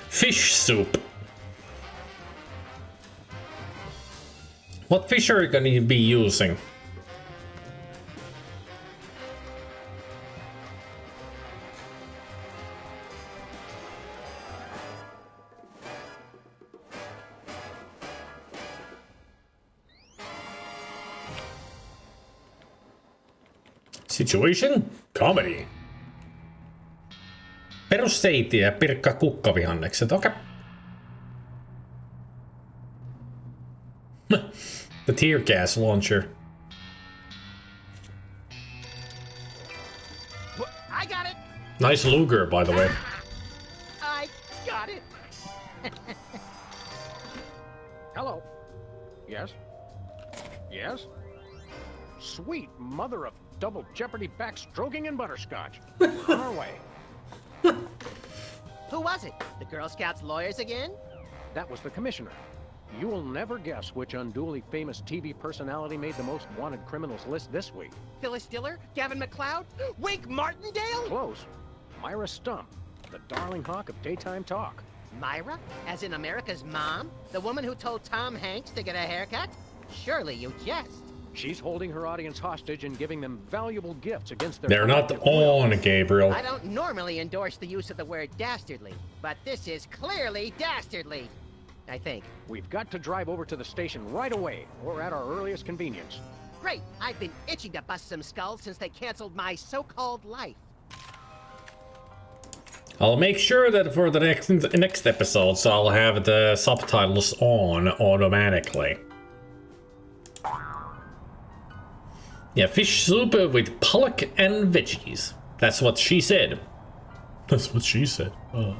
Fish soup. What fish are you going to be using? Situation? Comedy. Perusseitiä ja pirkka kukkavihannekset. Okei. The tear gas launcher. I got it. Nice Luger, by the way. I got it. Hello. Yes? Yes? Sweet mother of double jeopardy backstroking and butterscotch. On our way. Who was it? The Girl Scouts lawyers again? That was the commissioner. You will never guess which unduly famous TV personality made the most wanted criminals list this week. Phyllis Diller? Gavin McLeod? Wink Martindale? Close. Myra Stump, the darling hawk of daytime talk. Myra? As in America's mom? The woman who told Tom Hanks to get a haircut? Surely you jest. She's holding her audience hostage and giving them valuable gifts against their... They're not on, Gabriel. I don't normally endorse the use of the word dastardly, but this is clearly dastardly. I think. We've got to drive over to the station right away, or at our earliest convenience. Great! I've been itching to bust some skulls since they canceled my so-called life. I'll make sure that for the next episodes I'll have the subtitles on automatically. Yeah, fish soup with pollock and veggies. That's what she said. That's what she said. Oh.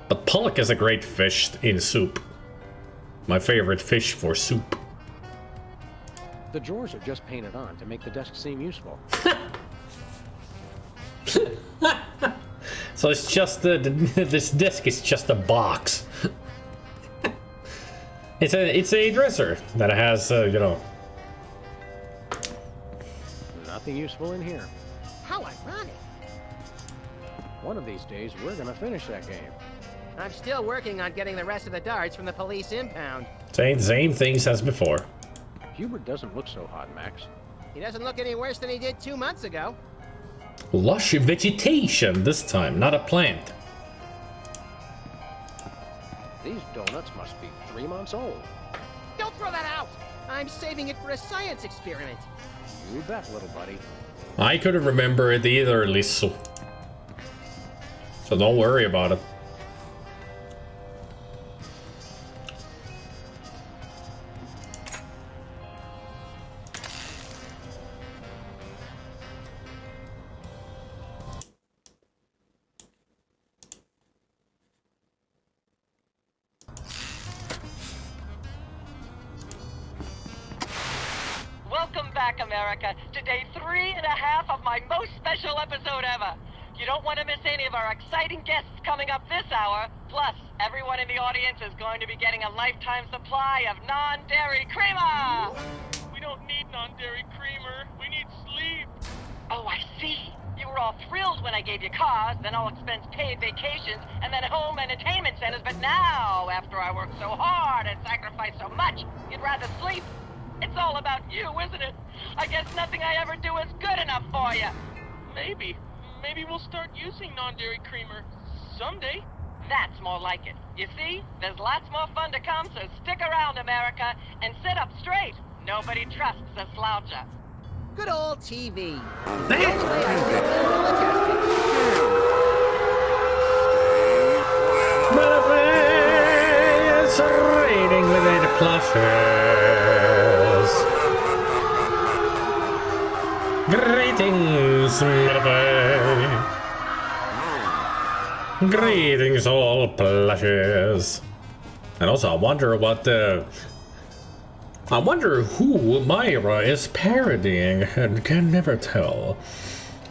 But pollock is a great fish in soup. My favorite fish for soup. The drawers are just painted on to make the desk seem useful. So it's just this desk is just a box. It's a dresser that has you know. Nothing useful in here. How ironic. One of these days we're gonna finish that game. I'm still working on getting the rest of the darts from the police impound. Same things as before. Hubert doesn't look so hot, Max. He doesn't look any worse than he did 2 months ago. Lush vegetation this time, not a plant. These donuts must be 3 months old. Don't throw that out! I'm saving it for a science experiment. You bet, little buddy. I couldn't remember it either, Lissu. So don't worry about it. Welcome back, America, to day 3.5 of my most special episode ever. You don't want to miss any of our exciting guests coming up this hour. Plus, everyone in the audience is going to be getting a lifetime supply of non-dairy creamer. We don't need non-dairy creamer. We need sleep. Oh, I see. You were all thrilled when I gave you cars, then all expense paid vacations, and then home entertainment centers. But now, after I worked so hard and sacrificed so much, you'd rather sleep. It's all about you, isn't it? I guess nothing I ever do is good enough for you. Maybe we'll start using non-dairy creamer someday. That's more like it. You see, there's lots more fun to come, so stick around, America, and sit up straight. Nobody trusts a sloucher. Good old TV. It's raining within the plushes. Greetings, motherfucker. Greetings, all plushes. And also, I wonder who Myra is parodying, and can never tell.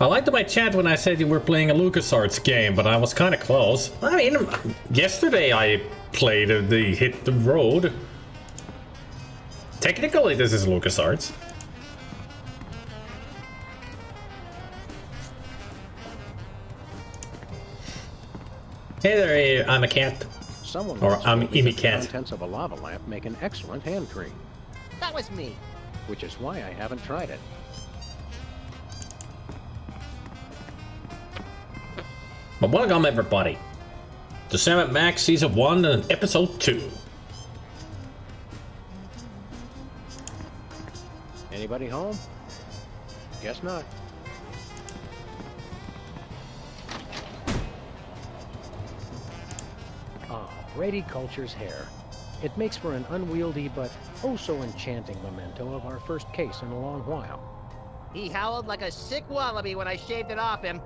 I liked my chat when I said you were playing a LucasArts game, but I was kind of close. I mean, yesterday I played the Hit the Road. Technically, this is LucasArts. Hey there, I'm a cat. Someone Or once I'm told me Amy that the Cat. contents of a lava lamp make an excellent hand cream, That was me. which is why I haven't tried it. But welcome everybody to Sam and Max Season 1 and Episode 2. Anybody home? Guess not. Ah, Brady Culture's hair. It makes for an unwieldy but oh so enchanting memento of our first case in a long while. He howled like a sick wallaby when I shaved it off him.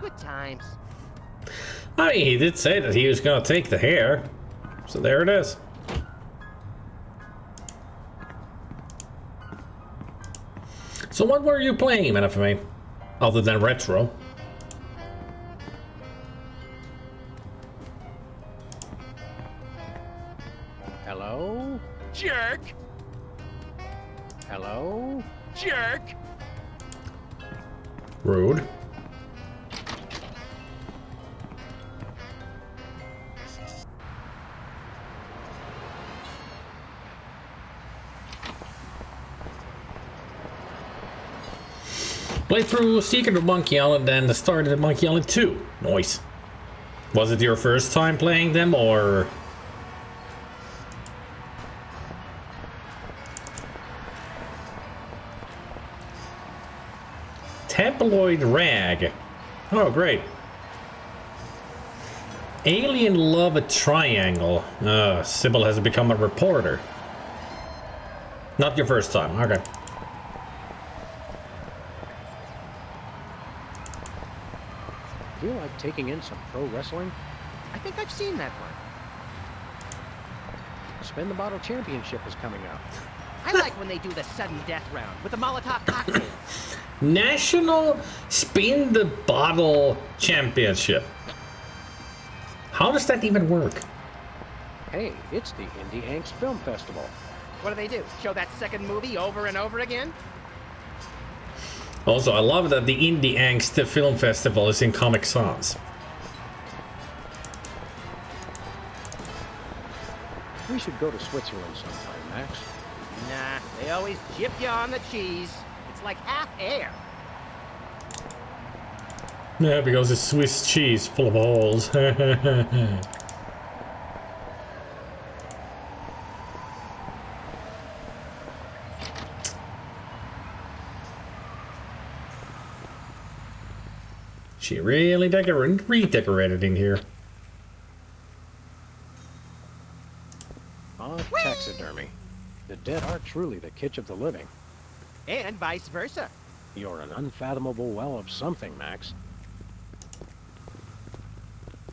Good times. I mean, he did say that he was gonna take the hair. So there it is. So what were you playing, Manafame? Other than retro? Hello? Jerk! Hello? Jerk! Rude. Played through Secret of Monkey Island and the start of Monkey Island 2. Nice. Was it your first time playing them, or...? Tabloid rag. Oh, great. Alien love a triangle. Sybil has become a reporter. Not your first time, okay. Feel like taking in some pro wrestling? I think I've seen that one. Spin the Bottle Championship is coming up. I like when they do the sudden death round with the Molotov cocktail. National Spin the Bottle Championship. How does that even work? Hey, it's the Indie Angst Film Festival. What do they do? Show that second movie over and over again? Also, I love that the Indie Angst Film Festival is in Comic Sans. We should go to Switzerland sometime, Max. Nah, they always gyp you on the cheese. It's like half air. Yeah, because it's Swiss cheese full of holes. She really redecorated in here. Ah, taxidermy. The dead are truly the kitsch of the living. And vice versa. You're an unfathomable well of something, Max.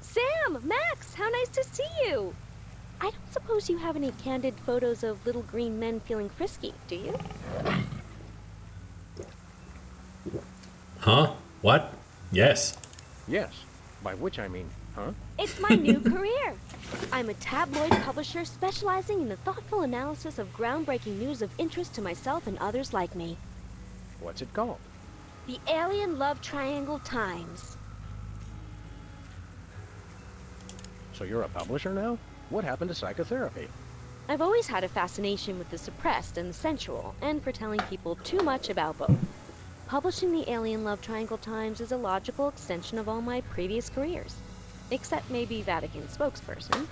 Sam! Max! How nice to see you! I don't suppose you have any candid photos of little green men feeling frisky, do you? Huh? What? Yes. Yes. By which I mean, huh? It's my new career! I'm a tabloid publisher specializing in the thoughtful analysis of groundbreaking news of interest to myself and others like me. What's it called? The Alien Love Triangle Times. So you're a publisher now? What happened to psychotherapy? I've always had a fascination with the suppressed and the sensual, and for telling people too much about both. Publishing the Alien Love Triangle Times is a logical extension of all my previous careers. Except maybe Vatican spokesperson.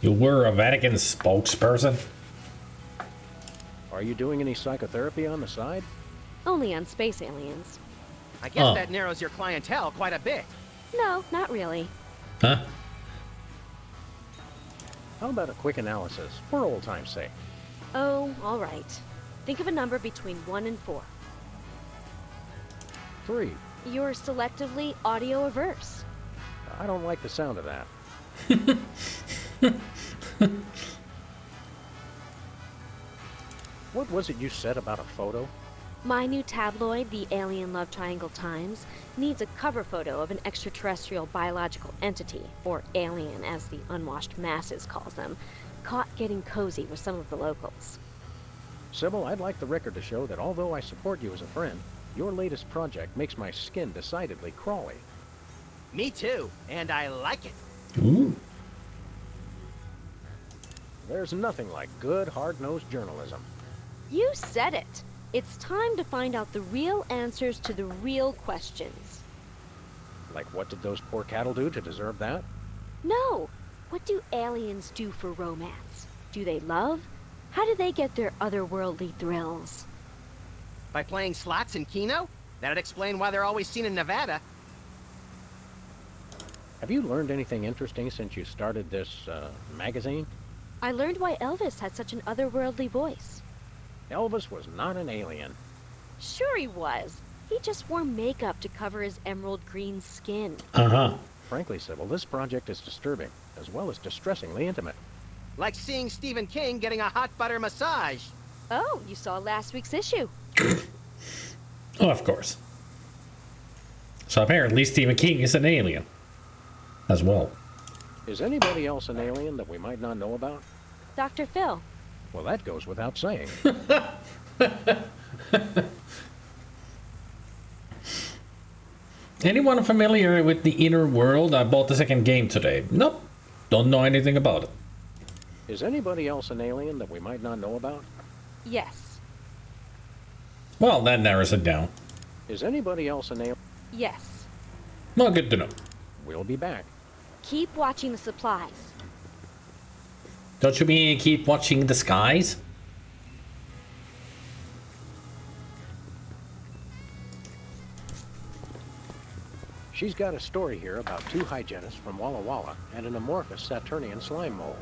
You were a Vatican spokesperson? Are you doing any psychotherapy on the side? Only on space aliens. I guess that narrows your clientele quite a bit. No, not really. Huh? How about a quick analysis, for old time's sake? Oh, all right. Think of a number between 1 and 4. 3. You're selectively audio averse. I don't like the sound of that. What was it you said about a photo? My new tabloid, the Alien Love Triangle Times, needs a cover photo of an extraterrestrial biological entity, or alien as the unwashed masses calls them, caught getting cozy with some of the locals. Sybil, I'd like the record to show that although I support you as a friend, your latest project makes my skin decidedly crawly. Me too, and I like it. Ooh. There's nothing like good, hard-nosed journalism. You said it. It's time to find out the real answers to the real questions. Like, what did those poor cattle do to deserve that? No. What do aliens do for romance? Do they love? How do they get their otherworldly thrills? By playing slots in Keno? That'd explain why they're always seen in Nevada. Have you learned anything interesting since you started this, magazine? I learned why Elvis had such an otherworldly voice. Elvis was not an alien. Sure he was. He just wore makeup to cover his emerald green skin. Uh-huh. Frankly, Sybil, this project is disturbing, as well as distressingly intimate. Like seeing Stephen King getting a hot butter massage. Oh, you saw last week's issue. Oh, of course. So apparently Stephen King is an alien. As well. Is anybody else an alien that we might not know about? Dr. Phil. Well, that goes without saying. Anyone familiar with the inner world? I bought the second game today. Nope. Don't know anything about it. Is anybody else an alien that we might not know about? Yes. Well, that narrows it down. Is anybody else an alien? Yes. Well, good to know. We'll be back. Keep watching the supplies. Don't you mean keep watching the skies? She's got a story here about two hygienists from Walla Walla and an amorphous Saturnian slime mold.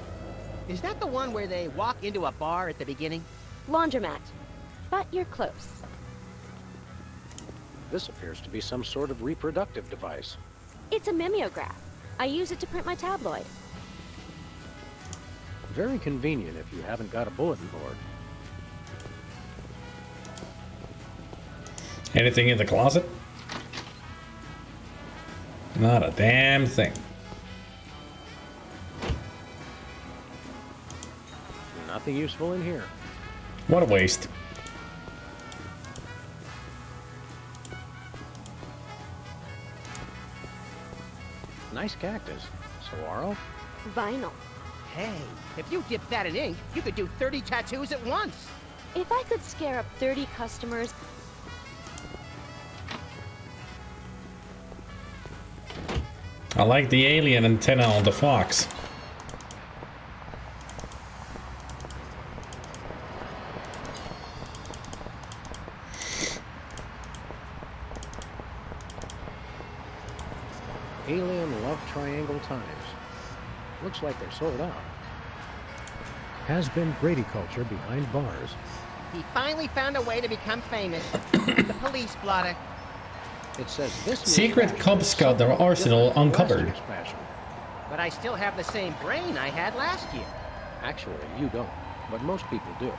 Is that the one where they walk into a bar at the beginning? Laundromat. But you're close. This appears to be some sort of reproductive device. It's a mimeograph. I use it to print my tabloid. Very convenient if you haven't got a bulletin board. Anything in the closet? Not a damn thing. Nothing useful in here. What a waste. Nice cactus. Saguaro? Vinyl. Hey, if you dip that in ink, you could do 30 tattoos at once. If I could scare up 30 customers, I like the alien antenna on the fox. Alien Love Triangle Times. Looks like they're sold out. Has been Brady culture behind bars. He finally found a way to become famous. The police blotter. It says this Secret Cub Scout arsenal uncovered. Fashion. But I still have the same brain I had last year. Actually, you don't, but most people do.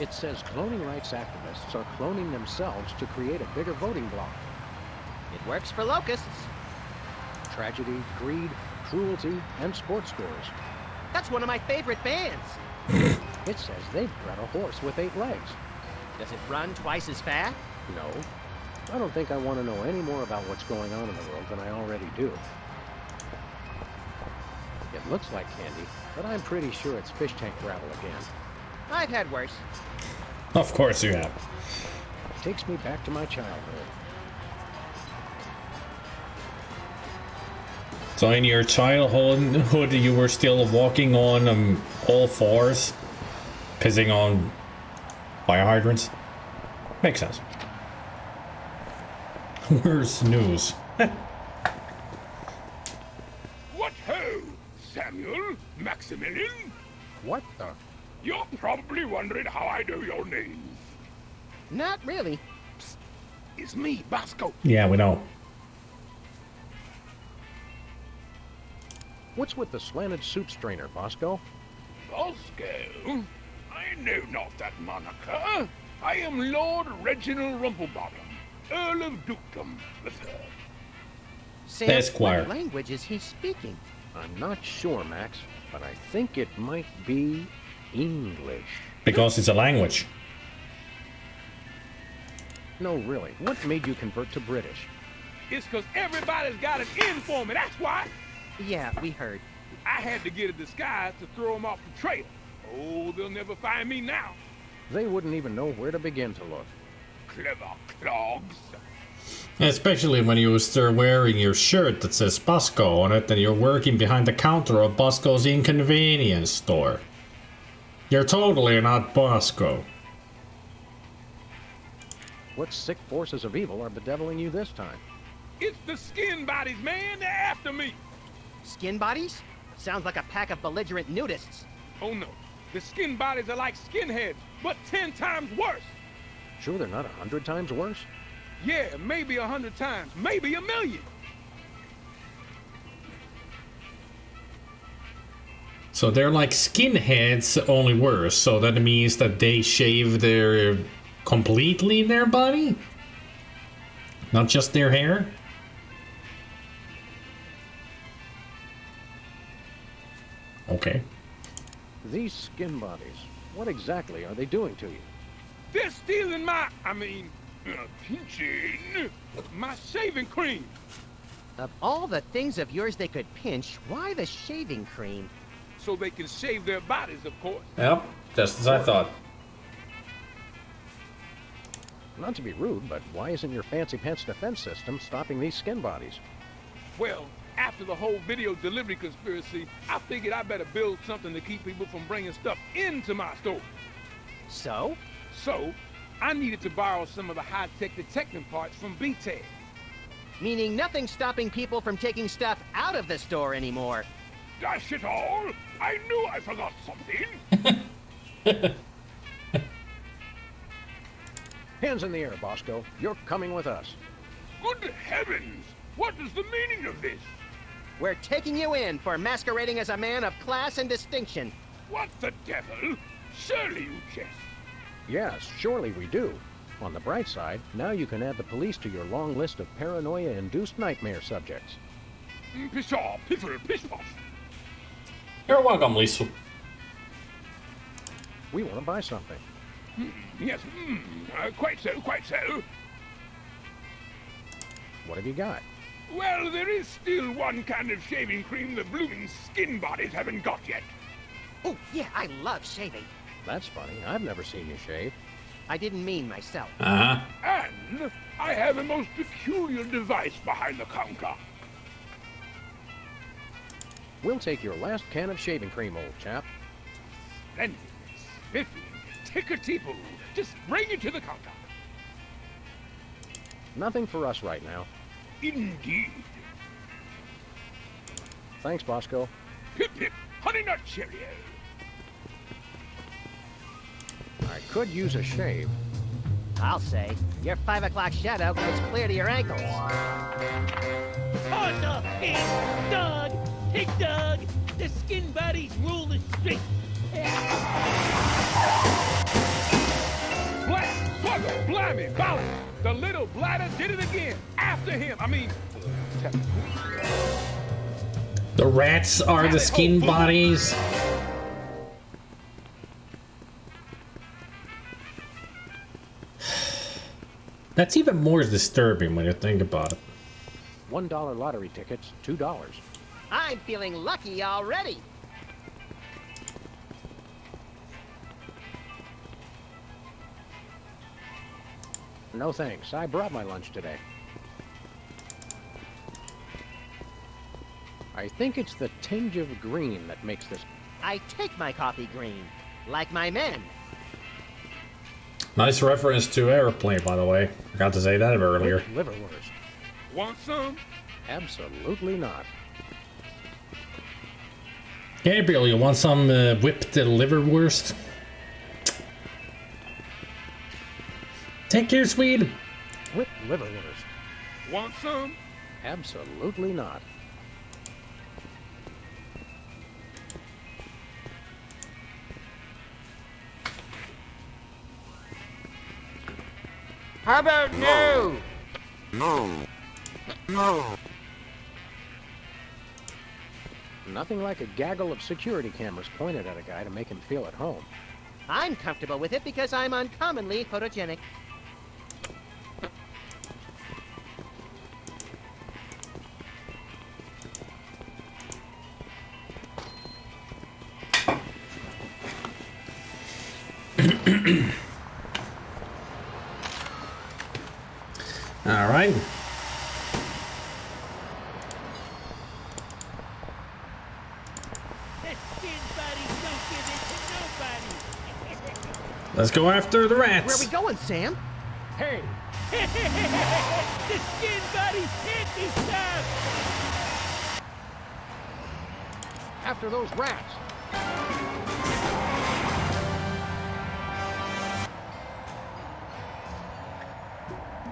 It says cloning rights activists are cloning themselves to create a bigger voting bloc. It works for locusts. Tragedy, greed, cruelty, and sports scores. That's one of my favorite bands. It says they've bred a horse with 8 legs. Does it run twice as fast? No. I don't think I want to know any more about what's going on in the world than I already do. It looks like candy, but I'm pretty sure it's fish tank gravel again. I've had worse. Of course you have. Takes me back to my childhood. So in your childhood, you were still walking on all fours, pissing on fire hydrants? Makes sense. Where's news? What ho, Samuel? Maximilian? What the? You're probably wondering how I know your names. Not really. It's me, Bosco. Yeah, we know. What's with the slanted soup strainer, Bosco? Bosco? I know not that moniker. I am Lord Reginald Rumplebottom, Earl of Dukedom the Third. Sam, Esquire. what language is he speaking? I'm not sure, Max, but I think it might be English. Because it's a language. No, really. What made you convert to British? It's 'cause everybody's got an in for me, that's why. Yeah, we heard. I had to get a disguise to throw them off the trail. Oh, they'll never find me now. They wouldn't even know where to begin to look. Clever clogs. Especially when you start wearing your shirt that says Bosco on it and you're working behind the counter of Bosco's Inconvenience Store. You're totally not Bosco. What sick forces of evil are bedeviling you this time? It's the skin bodies, man. They're after me. Skin bodies? Sounds like a pack of belligerent nudists. Oh, no. The skin bodies are like skinheads, but 10 times worse. Sure they're not 100 times worse? Yeah, maybe 100 times, maybe 1,000,000. So they're like skinheads, only worse. So that means that they shave their completely their body, not just their hair. Okay. These skin bodies, what exactly are they doing to you? They're stealing pinching my shaving cream. Of all the things of yours they could pinch, why the shaving cream? So they can shave their bodies, of course. Yep, just as I thought. Not to be rude, but why isn't your fancy pants defense system stopping these skin bodies? Well, after the whole video delivery conspiracy, I figured I better build something to keep people from bringing stuff into my store. So? So, I needed to borrow some of the high-tech detecting parts from BTED. Meaning nothing's stopping people from taking stuff out of the store anymore. Dash it all! I knew I forgot something! Hands in the air, Bosco. You're coming with us. Good heavens! What is the meaning of this? We're taking you in for masquerading as a man of class and distinction. What the devil? Surely you jest. Yes, surely we do. On the bright side, now you can add the police to your long list of paranoia-induced nightmare subjects. Pshaw, piffle, pish-posh. You're welcome, Lisa. We want to buy something. Yes, quite so, quite so. What have you got? Well, there is still one kind of shaving cream the blooming skin bodies haven't got yet. Oh, yeah, I love shaving. That's funny. I've never seen you shave. I didn't mean myself. Uh-huh. And I have a most peculiar device behind the counter. We'll take your last can of shaving cream, old chap. Splendid, spiffy, tickety-boo. Just bring it to the counter. Nothing for us right now. Indeed. Thanks, Bosco. Hip hip, honey nut Cheerio. I could use a shave. I'll say. Your 5 o'clock shadow goes clear to your ankles. On the pig, dog! Pig dog! The skin bodies rule the streets! Blast, bugger, blimey, bounce. The little bladder did it again. After him. The rats are the skin bodies. That's even more disturbing when you think about it. $1 lottery tickets, $2. I'm feeling lucky already. No thanks. I brought my lunch today. I think it's the tinge of green that makes this. I take my coffee green, like my men. Nice reference to Airplane, by the way. Forgot to say that earlier. Liverwurst. Want some? Absolutely not. Gabriel, you want some whipped liverwurst? Take care, Swede. Whipped liverwurst. Want some? Absolutely not. How about no? Nothing like a gaggle of security cameras pointed at a guy to make him feel at home. I'm comfortable with it because I'm uncommonly photogenic. All right. The skin buddies don't give it to nobody. Let's go after the rats. Where are we going, Sam? Hey, The skin buddies can't be stopped. after those rats.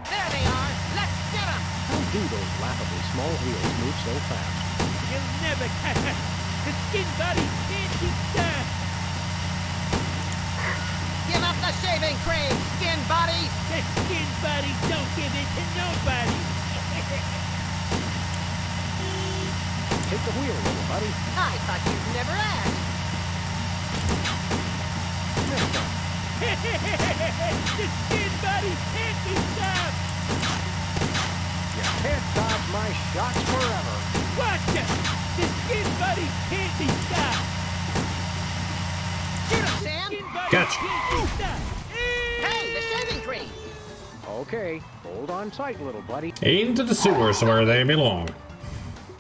There they are. Let's get them. How do those laughably small wheels move so fast? You'll never catch us. The skin buddies can't be stopped. Give up the shaving cream, skin bodies. The skin buddies don't give it to nobody. Take the wheel, little buddy. I thought you'd never ask. Next time. The skin buddies can't be stopped. You can't dodge my shots forever. Watch it. The skin buddies can't be stopped. Shoot 'em, Sam. Skin buddies Gotcha. can't be stopped. Hey, the shaving cream. Okay, hold on tight, little buddy. Into the sewers where they belong.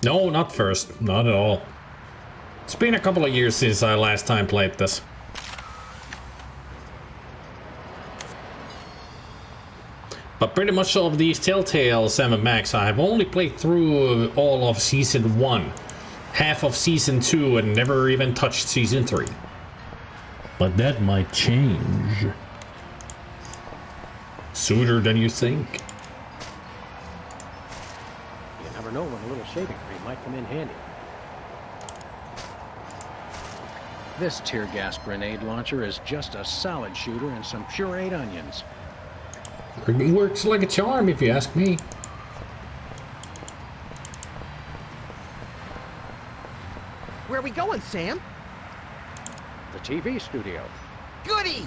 No, not first. Not at all. It's been a couple of years since I last time played this. But pretty much all of these Telltale 7 Max, I have only played through all of Season 1, half of Season 2, and never even touched Season 3. But that might change. Sooner than you think. You never know when a little shaving cream might come in handy. This tear gas grenade launcher is just a salad shooter and some pureed onions. It works like a charm, if you ask me. Where are we going, Sam? The TV studio. Goody!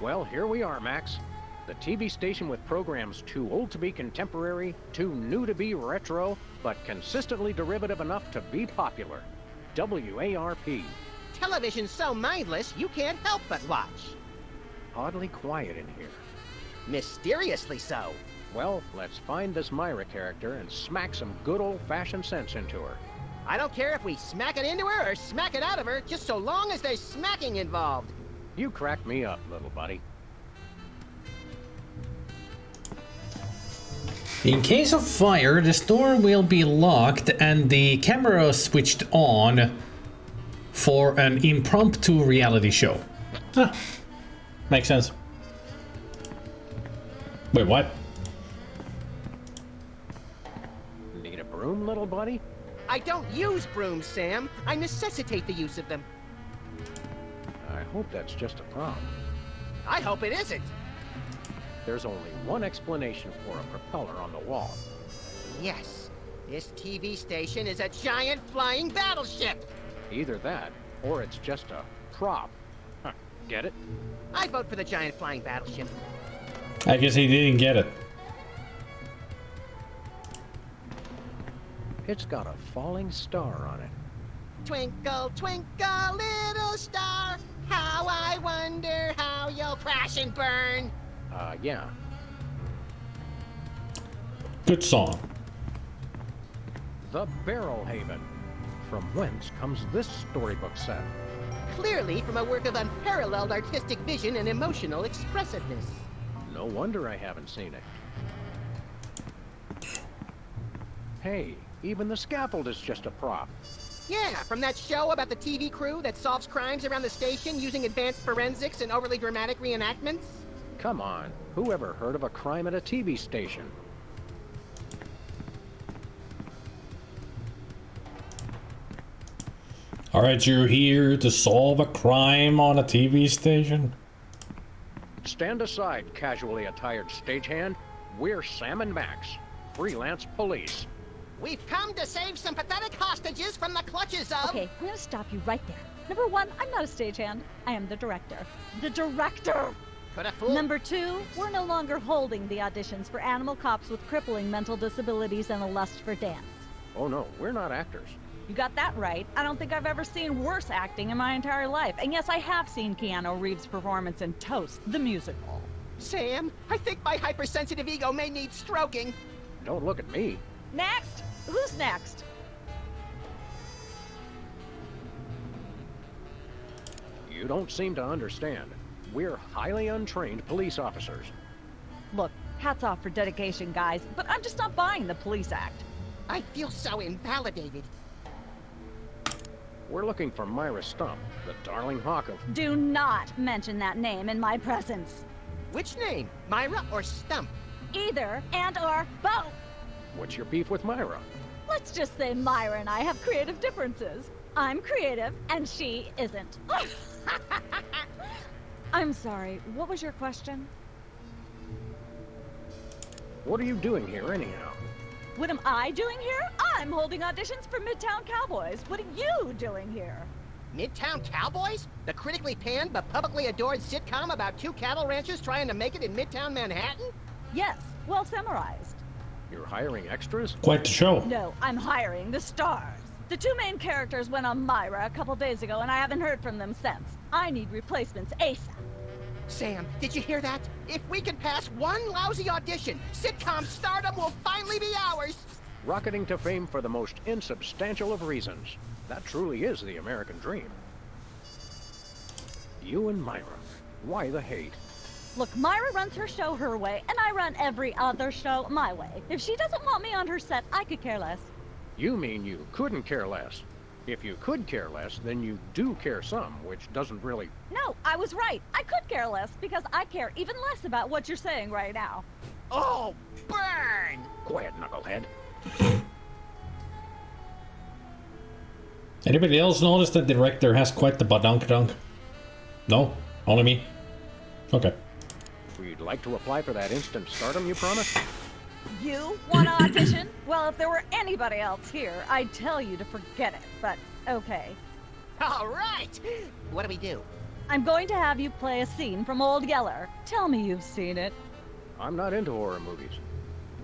Well, here we are, Max. The TV station with programs too old to be contemporary, too new to be retro, but consistently derivative enough to be popular. WARP. Television's so mindless, you can't help but watch. Oddly quiet in here. Mysteriously so. Well, let's find this Myra character and smack some good old-fashioned sense into her. I don't care if we smack it into her or smack it out of her, just so long as there's smacking involved. You crack me up, little buddy. In case of fire, the store will be locked and the camera switched on for an impromptu reality show. Ah, makes sense. Wait, what? Need a broom, little buddy? I don't use brooms, Sam. I necessitate the use of them. I hope that's just a prop. I hope it isn't. There's only one explanation for a propeller on the wall. Yes, this TV station is a giant flying battleship. Either that, or it's just a prop. Huh, get it? I vote for the giant flying battleship. I guess he didn't get it. It's got a falling star on it. Twinkle, twinkle, little star, how I wonder how you'll crash and burn. Yeah. Good song. The Barrel Haven. From whence comes this storybook set? Clearly from a work of unparalleled artistic vision and emotional expressiveness. No wonder I haven't seen it. Hey, even the scaffold is just a prop. Yeah, from that show about the TV crew that solves crimes around the station using advanced forensics and overly dramatic reenactments. Come on, who ever heard of a crime at a TV station? Alright, you're here to solve a crime on a TV station? Stand aside, casually attired stagehand. We're Sam and Max, freelance police. We've come to save some pathetic hostages from the clutches of... Okay, I'm gonna stop you right there. Number one, I'm not a stagehand. I am the director. The director! Could have fooled. Number 2, we're no longer holding the auditions for animal cops with crippling mental disabilities and a lust for dance. Oh no, we're not actors. You got that right. I don't think I've ever seen worse acting in my entire life. And yes, I have seen Keanu Reeves' performance in Toast, the musical. Sam, I think my hypersensitive ego may need stroking. Don't look at me. Next? Who's next? You don't seem to understand. We're highly untrained police officers. Look, hats off for dedication, guys, but I'm just not buying the police act. I feel so invalidated. We're looking for Myra Stump, the darling hawk of... Do not mention that name in my presence. Which name? Myra or Stump? Either and or both. What's your beef with Myra? Let's just say Myra and I have creative differences. I'm creative, and she isn't. I'm sorry, what was your question? What are you doing here anyhow? What am I doing here? I'm holding auditions for Midtown Cowboys. What are you doing here? Midtown Cowboys? The critically panned but publicly adored sitcom about two cattle ranchers trying to make it in Midtown Manhattan? Yes, well summarized. You're hiring extras? Quite the show. No, I'm hiring the stars. The two main characters went on Myra a couple days ago, and I haven't heard from them since. I need replacements ASAP. Sam, did you hear that? If we can pass one lousy audition, sitcom stardom will finally be ours! Rocketing to fame for the most insubstantial of reasons. That truly is the American dream. You and Myra. Why the hate? Look, Myra runs her show her way, and I run every other show my way. If she doesn't want me on her set, I could care less. You mean you couldn't care less? If you could care less, then you do care some, which doesn't really... No, I was right. I could care less, because I care even less about what you're saying right now. Oh, burn! Quiet, knucklehead. Anybody else notice the director has quite the badunkadunk? No? Only me? Okay. We'd like to apply for that instant stardom you promised? You want to audition? Well, if there were anybody else here, I'd tell you to forget it, but okay. All right! What do we do? I'm going to have you play a scene from Old Yeller. Tell me you've seen it. I'm not into horror movies.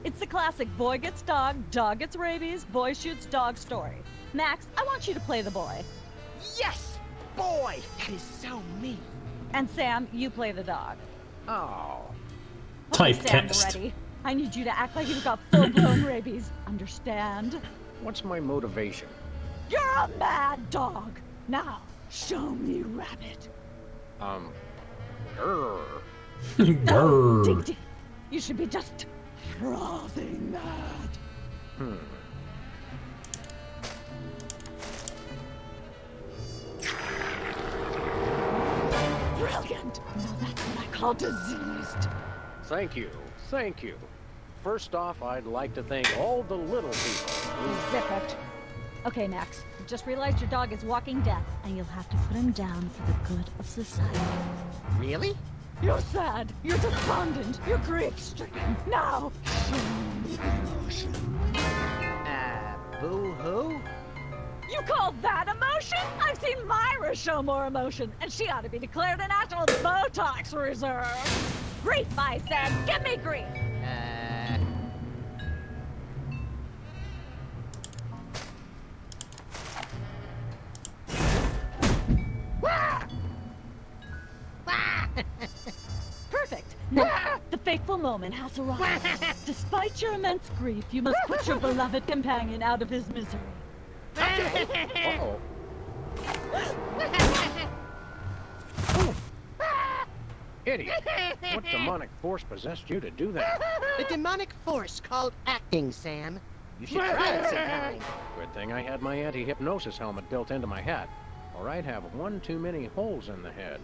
It's the classic boy gets dog gets rabies, boy shoots dog story. Max, I want you to play the boy. Yes! Boy, that is so me. And Sam, you play the dog. Oh. Okay, Sam, Typecast. ready? I need you to act like you've got full-blown rabies. Understand? What's my motivation? You're a mad dog. Now, show me rabbit. Grr. Grrr. Dig, dig. You should be just frothing mad. Brilliant. Now that's what I call diseased. Thank you. Thank you. First off, I'd like to thank all the little people. Zip it. Okay, Max. You just realized your dog is walking death, and you'll have to put him down for the good of society. Really? You're sad. You're despondent. You're grief-stricken. Now, show me emotion. Boo-hoo? You call that emotion? I've seen Myra show more emotion, and she ought to be declared a national Botox reserve. Grief, I said. Give me grief. Perfect. Now, the fateful moment has arrived. Despite your immense grief, you must put your beloved companion out of his misery. Uh-oh. Idiot! What demonic force possessed you to do that? The demonic force called acting, Sam. You should try it sometime. Good thing I had my anti-hypnosis helmet built into my hat, or I'd have one too many holes in the head.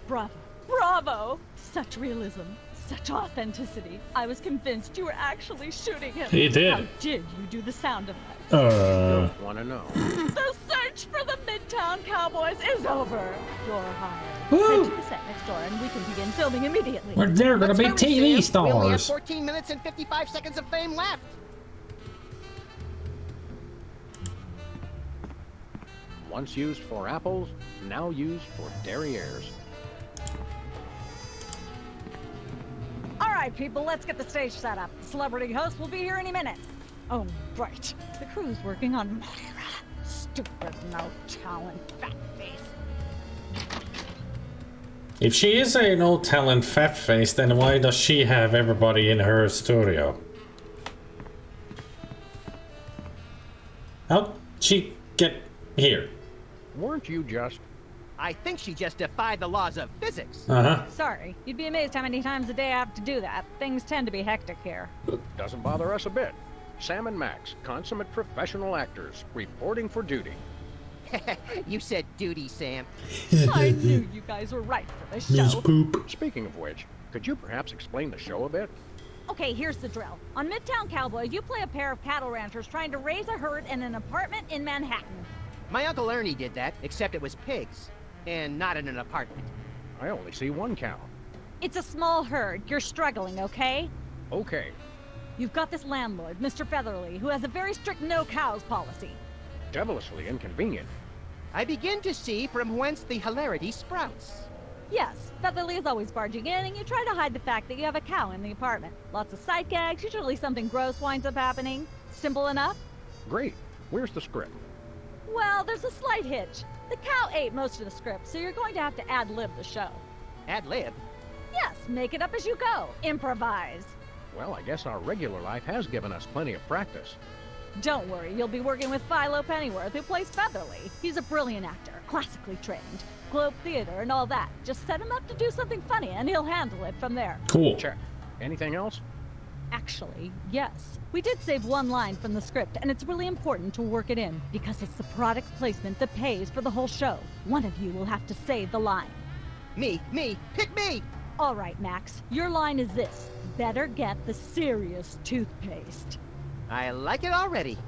Bravo. Bravo! Such realism. Such authenticity. I was convinced you were actually shooting him. He did. How did you do the sound effects? Don't want to know. The search for the Midtown Cowboys is over. You're hired. Woo! Head to the set next door and we can begin filming immediately. They're gonna be Let's hurry, TV Sam. We only have stars. 14 minutes and 55 seconds of fame left. Once used for apples, now used for derrieres. right, people, let's get the stage set up. The celebrity host will be here any minute. Oh, right. The crew's working on Myra. Stupid, no talent, fat face. If she is a no talent fat face, then why does she have everybody in her studio? How'd she get here? Weren't you just... I think she just defied the laws of physics. Sorry, you'd be amazed how many times a day I have to do that. Things tend to be hectic here. Doesn't bother us a bit. Sam and Max, consummate professional actors, reporting for duty. You said duty, Sam. I knew you guys were right for this Miss show. Poop. Speaking of which, could you perhaps explain the show a bit? Okay, here's the drill. On Midtown Cowboy, you play a pair of cattle ranchers trying to raise a herd in an apartment in Manhattan. My Uncle Ernie did that, except it was pigs. And not in an apartment. I only see one cow. It's a small herd. You're struggling, okay? Okay. You've got this landlord, Mr. Featherly, who has a very strict no cows policy. Devilishly inconvenient. I begin to see from whence the hilarity sprouts. Yes, Featherly is always barging in, and you try to hide the fact that you have a cow in the apartment. Lots of sight gags, usually something gross winds up happening. Simple enough? Great. Where's the script? Well, there's a slight hitch. The cow ate most of the script, so you're going to have to ad-lib the show. Ad-lib? Yes, make it up as you go. Improvise. Well, I guess our regular life has given us plenty of practice. Don't worry, you'll be working with Philo Pennyworth, who plays Featherly. He's a brilliant actor, classically trained, Globe Theater and all that. Just set him up to do something funny, and he'll handle it from there. Cool. Check. Anything else? Actually, yes. We did save one line from the script, and it's really important to work it in, because it's the product placement that pays for the whole show. One of you will have to say the line. Me, pick me! All right, Max, your line is this. Better get the serious toothpaste. I like it already.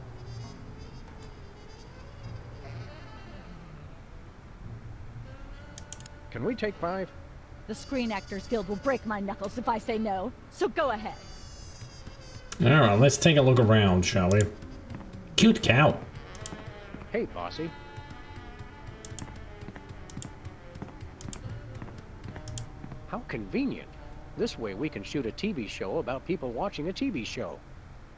Can we take 5? The Screen Actors Guild will break my knuckles if I say no, so go ahead. Alright, let's take a look around, shall we? Cute cow. Hey, bossy. How convenient. This way we can shoot a TV show about people watching a TV show.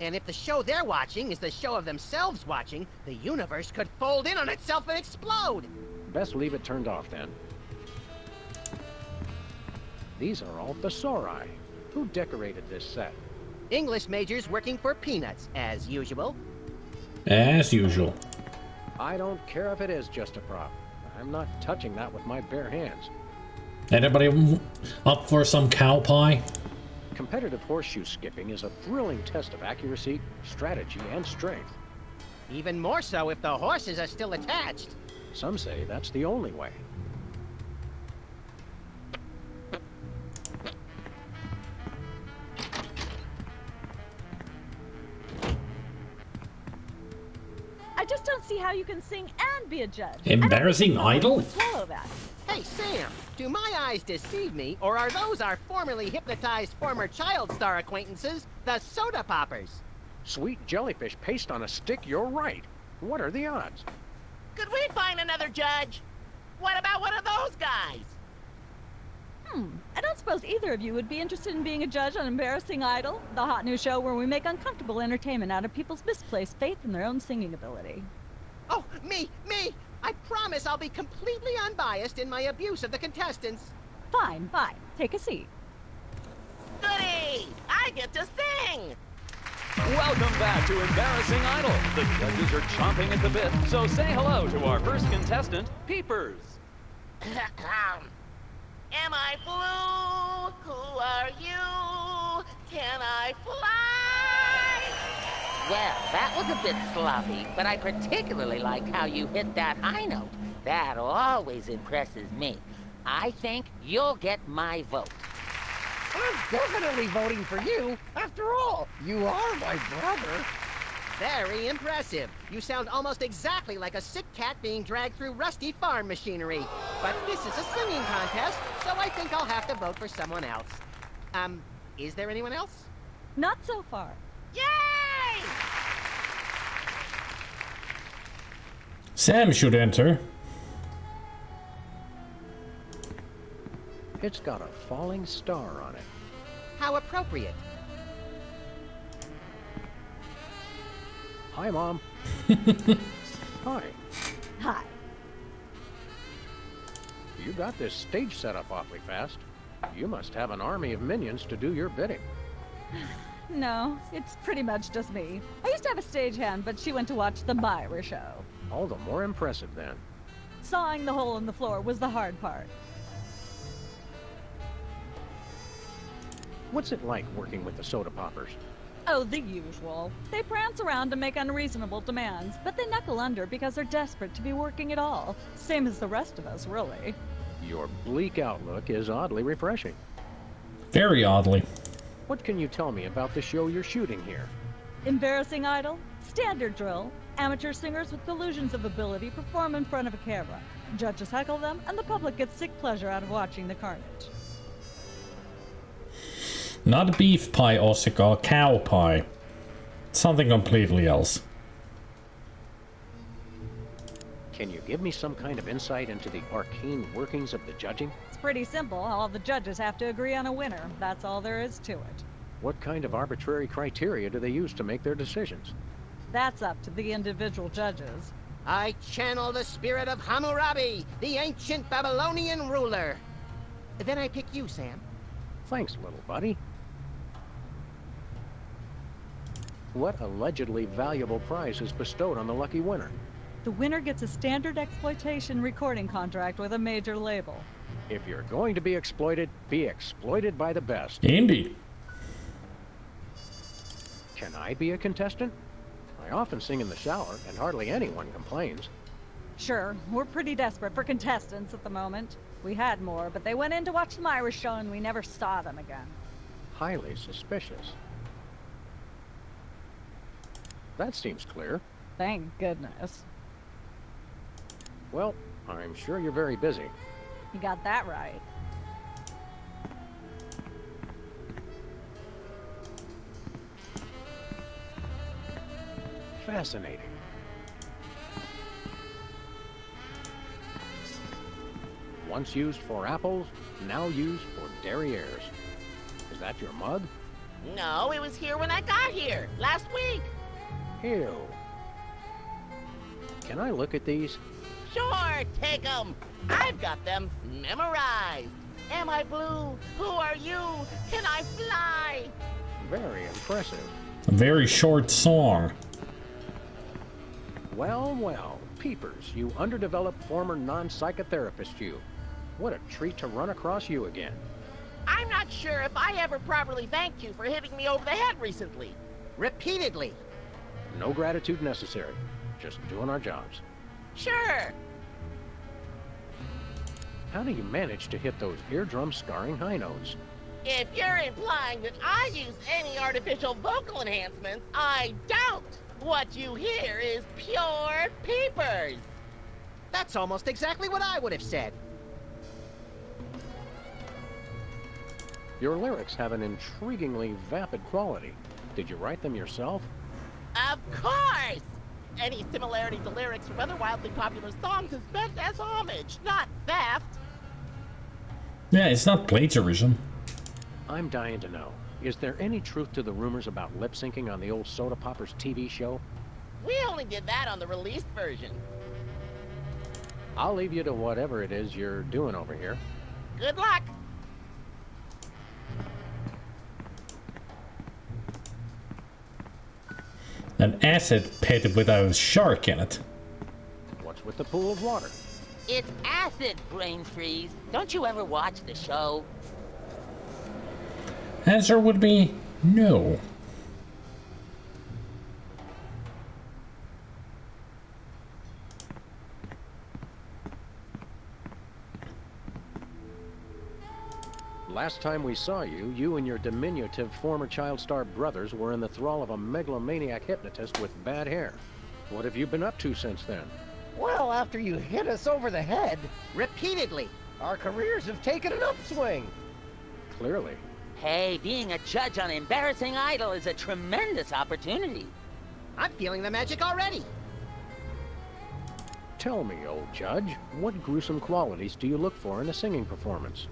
And if the show they're watching is the show of themselves watching, the universe could fold in on itself and explode! Best leave it turned off then. These are all thesauri. Who decorated this set? English majors working for peanuts, as usual. As usual. I don't care if it is just a prop. I'm not touching that with my bare hands. Anybody up for some cow pie? Competitive horseshoe skipping is a thrilling test of accuracy, strategy, and strength. Even more so if the horses are still attached. Some say that's the only way. I just don't see how you can sing and be a judge. Embarrassing idol? Swallow that. Hey, Sam, do my eyes deceive me, or are those our formerly hypnotized former child star acquaintances, the Soda Poppers? Sweet jellyfish paste on a stick, you're right. What are the odds? Could we find another judge? What about one of those guys? I don't suppose either of you would be interested in being a judge on Embarrassing Idol, the hot new show where we make uncomfortable entertainment out of people's misplaced faith in their own singing ability. Oh, me! I promise I'll be completely unbiased in my abuse of the contestants. Fine. Take a seat. Goody! I get to sing! Welcome back to Embarrassing Idol. The judges are chomping at the bit, so say hello to our first contestant, Peepers. Am I blue? Who are you? Can I fly? Well, that was a bit sloppy, but I particularly liked how you hit that high note. That always impresses me. I think you'll get my vote. I'm definitely voting for you. After all, you are my brother. Very impressive. You sound almost exactly like a sick cat being dragged through rusty farm machinery. But this is a singing contest, so I think I'll have to vote for someone else. Is there anyone else? Not so far. Yay! Sam should enter. It's got a falling star on it. How appropriate. Hi, Mom. Hi. Hi. You got this stage set up awfully fast. You must have an army of minions to do your bidding. No, it's pretty much just me. I used to have a stagehand, but she went to watch the Myra show. All the more impressive, then. Sawing the hole in the floor was the hard part. What's it like working with the soda poppers? Oh, the usual. They prance around and make unreasonable demands, but they knuckle under because they're desperate to be working at all. Same as the rest of us, really. Your bleak outlook is oddly refreshing. Very oddly. What can you tell me about the show you're shooting here? Embarrassing Idol? Standard drill. Amateur singers with delusions of ability perform in front of a camera. Judges heckle them, and the public gets sick pleasure out of watching the carnage. Not beef pie, Osaka, cow pie. Something completely else. Can you give me some kind of insight into the arcane workings of the judging? It's pretty simple. All the judges have to agree on a winner. That's all there is to it. What kind of arbitrary criteria do they use to make their decisions? That's up to the individual judges. I channel the spirit of Hammurabi, the ancient Babylonian ruler. Then I pick you, Sam. Thanks, little buddy. What allegedly valuable prize is bestowed on the lucky winner? The winner gets a standard exploitation recording contract with a major label. If you're going to be exploited by the best. Indeed. Can I be a contestant? I often sing in the shower, and hardly anyone complains. Sure, we're pretty desperate for contestants at the moment. We had more, but they went in to watch the Myra show and we never saw them again. Highly suspicious. That seems clear. Thank goodness. Well, I'm sure you're very busy. You got that right. Fascinating. Once used for apples, now used for derrieres. Is that your mug? No, it was here when I got here, last week. Ew. Can I look at these? Sure, take them. I've got them memorized. Am I blue? Who are you? Can I fly? Very impressive. A very short song. Well, well, peepers, you underdeveloped former non-psychotherapist you. What a treat to run across you again. I'm not sure if I ever properly thanked you for hitting me over the head recently. Repeatedly. No gratitude necessary. Just doing our jobs. Sure. How do you manage to hit those eardrum scarring high notes? If you're implying that I use any artificial vocal enhancements, I don't. What you hear is pure peepers. That's almost exactly what I would have said. Your lyrics have an intriguingly vapid quality. Did you write them yourself? Of course! Any similarity to lyrics from other wildly popular songs is meant as homage, not theft. Yeah, it's not plagiarism. I'm dying to know. Is there any truth to the rumors about lip-syncing on the old Soda Poppers TV show? We only did that on the released version. I'll leave you to whatever it is you're doing over here. Good luck! An acid pit with a shark in it. What's with the pool of water? It's acid, brain freeze. Don't you ever watch the show? Answer would be no. Last time we saw you, you and your diminutive former child star brothers were in the thrall of a megalomaniac hypnotist with bad hair. What have you been up to since then? Well, after you hit us over the head, repeatedly, our careers have taken an upswing. Clearly. Hey, being a judge on Embarrassing Idol is a tremendous opportunity. I'm feeling the magic already. Tell me, old judge, what gruesome qualities do you look for in a singing performance?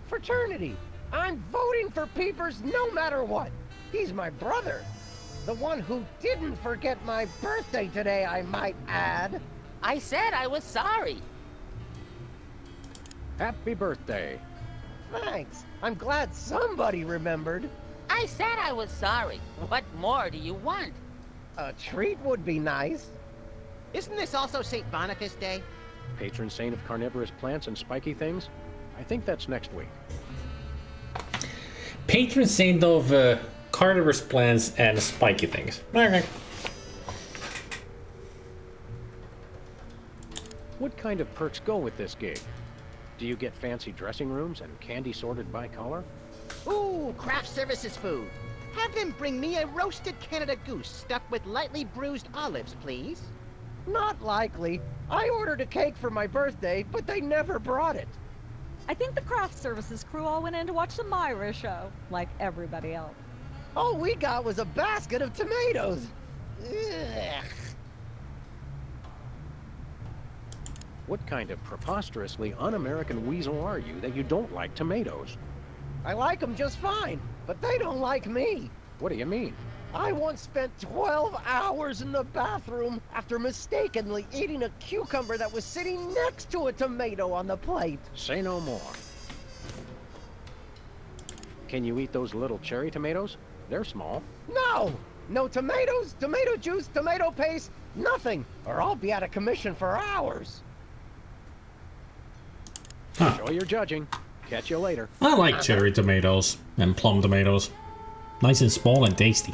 Fraternity. I'm voting for Peepers no matter what. He's my brother. The one who didn't forget my birthday today, I might add. I said I was sorry. Happy birthday. Thanks. I'm glad somebody remembered. I said I was sorry. What more do you want? A treat would be nice. Isn't this also St. Boniface Day? Patron saint of carnivorous plants and spiky things? I think that's next week. Patron saint of carnivorous plants and spiky things. Okay. What kind of perks go with this gig? Do you get fancy dressing rooms and candy sorted by color? Ooh, craft services food. Have them bring me a roasted Canada goose stuffed with lightly bruised olives, please. Not likely. I ordered a cake for my birthday, but they never brought it. I think the craft services crew all went in to watch the Myra show, like everybody else. All we got was a basket of tomatoes. Ugh. What kind of preposterously un-American weasel are you that you don't like tomatoes? I like them just fine, but they don't like me. What do you mean? I once spent 12 hours in the bathroom after mistakenly eating a cucumber that was sitting next to a tomato on the plate. Say no more. Can you eat those little cherry tomatoes? They're small. No! No tomatoes, tomato juice, tomato paste, nothing, or I'll be out of commission for hours. Huh. Enjoy your judging. Catch you later. I like cherry tomatoes and plum tomatoes. Nice and small and tasty.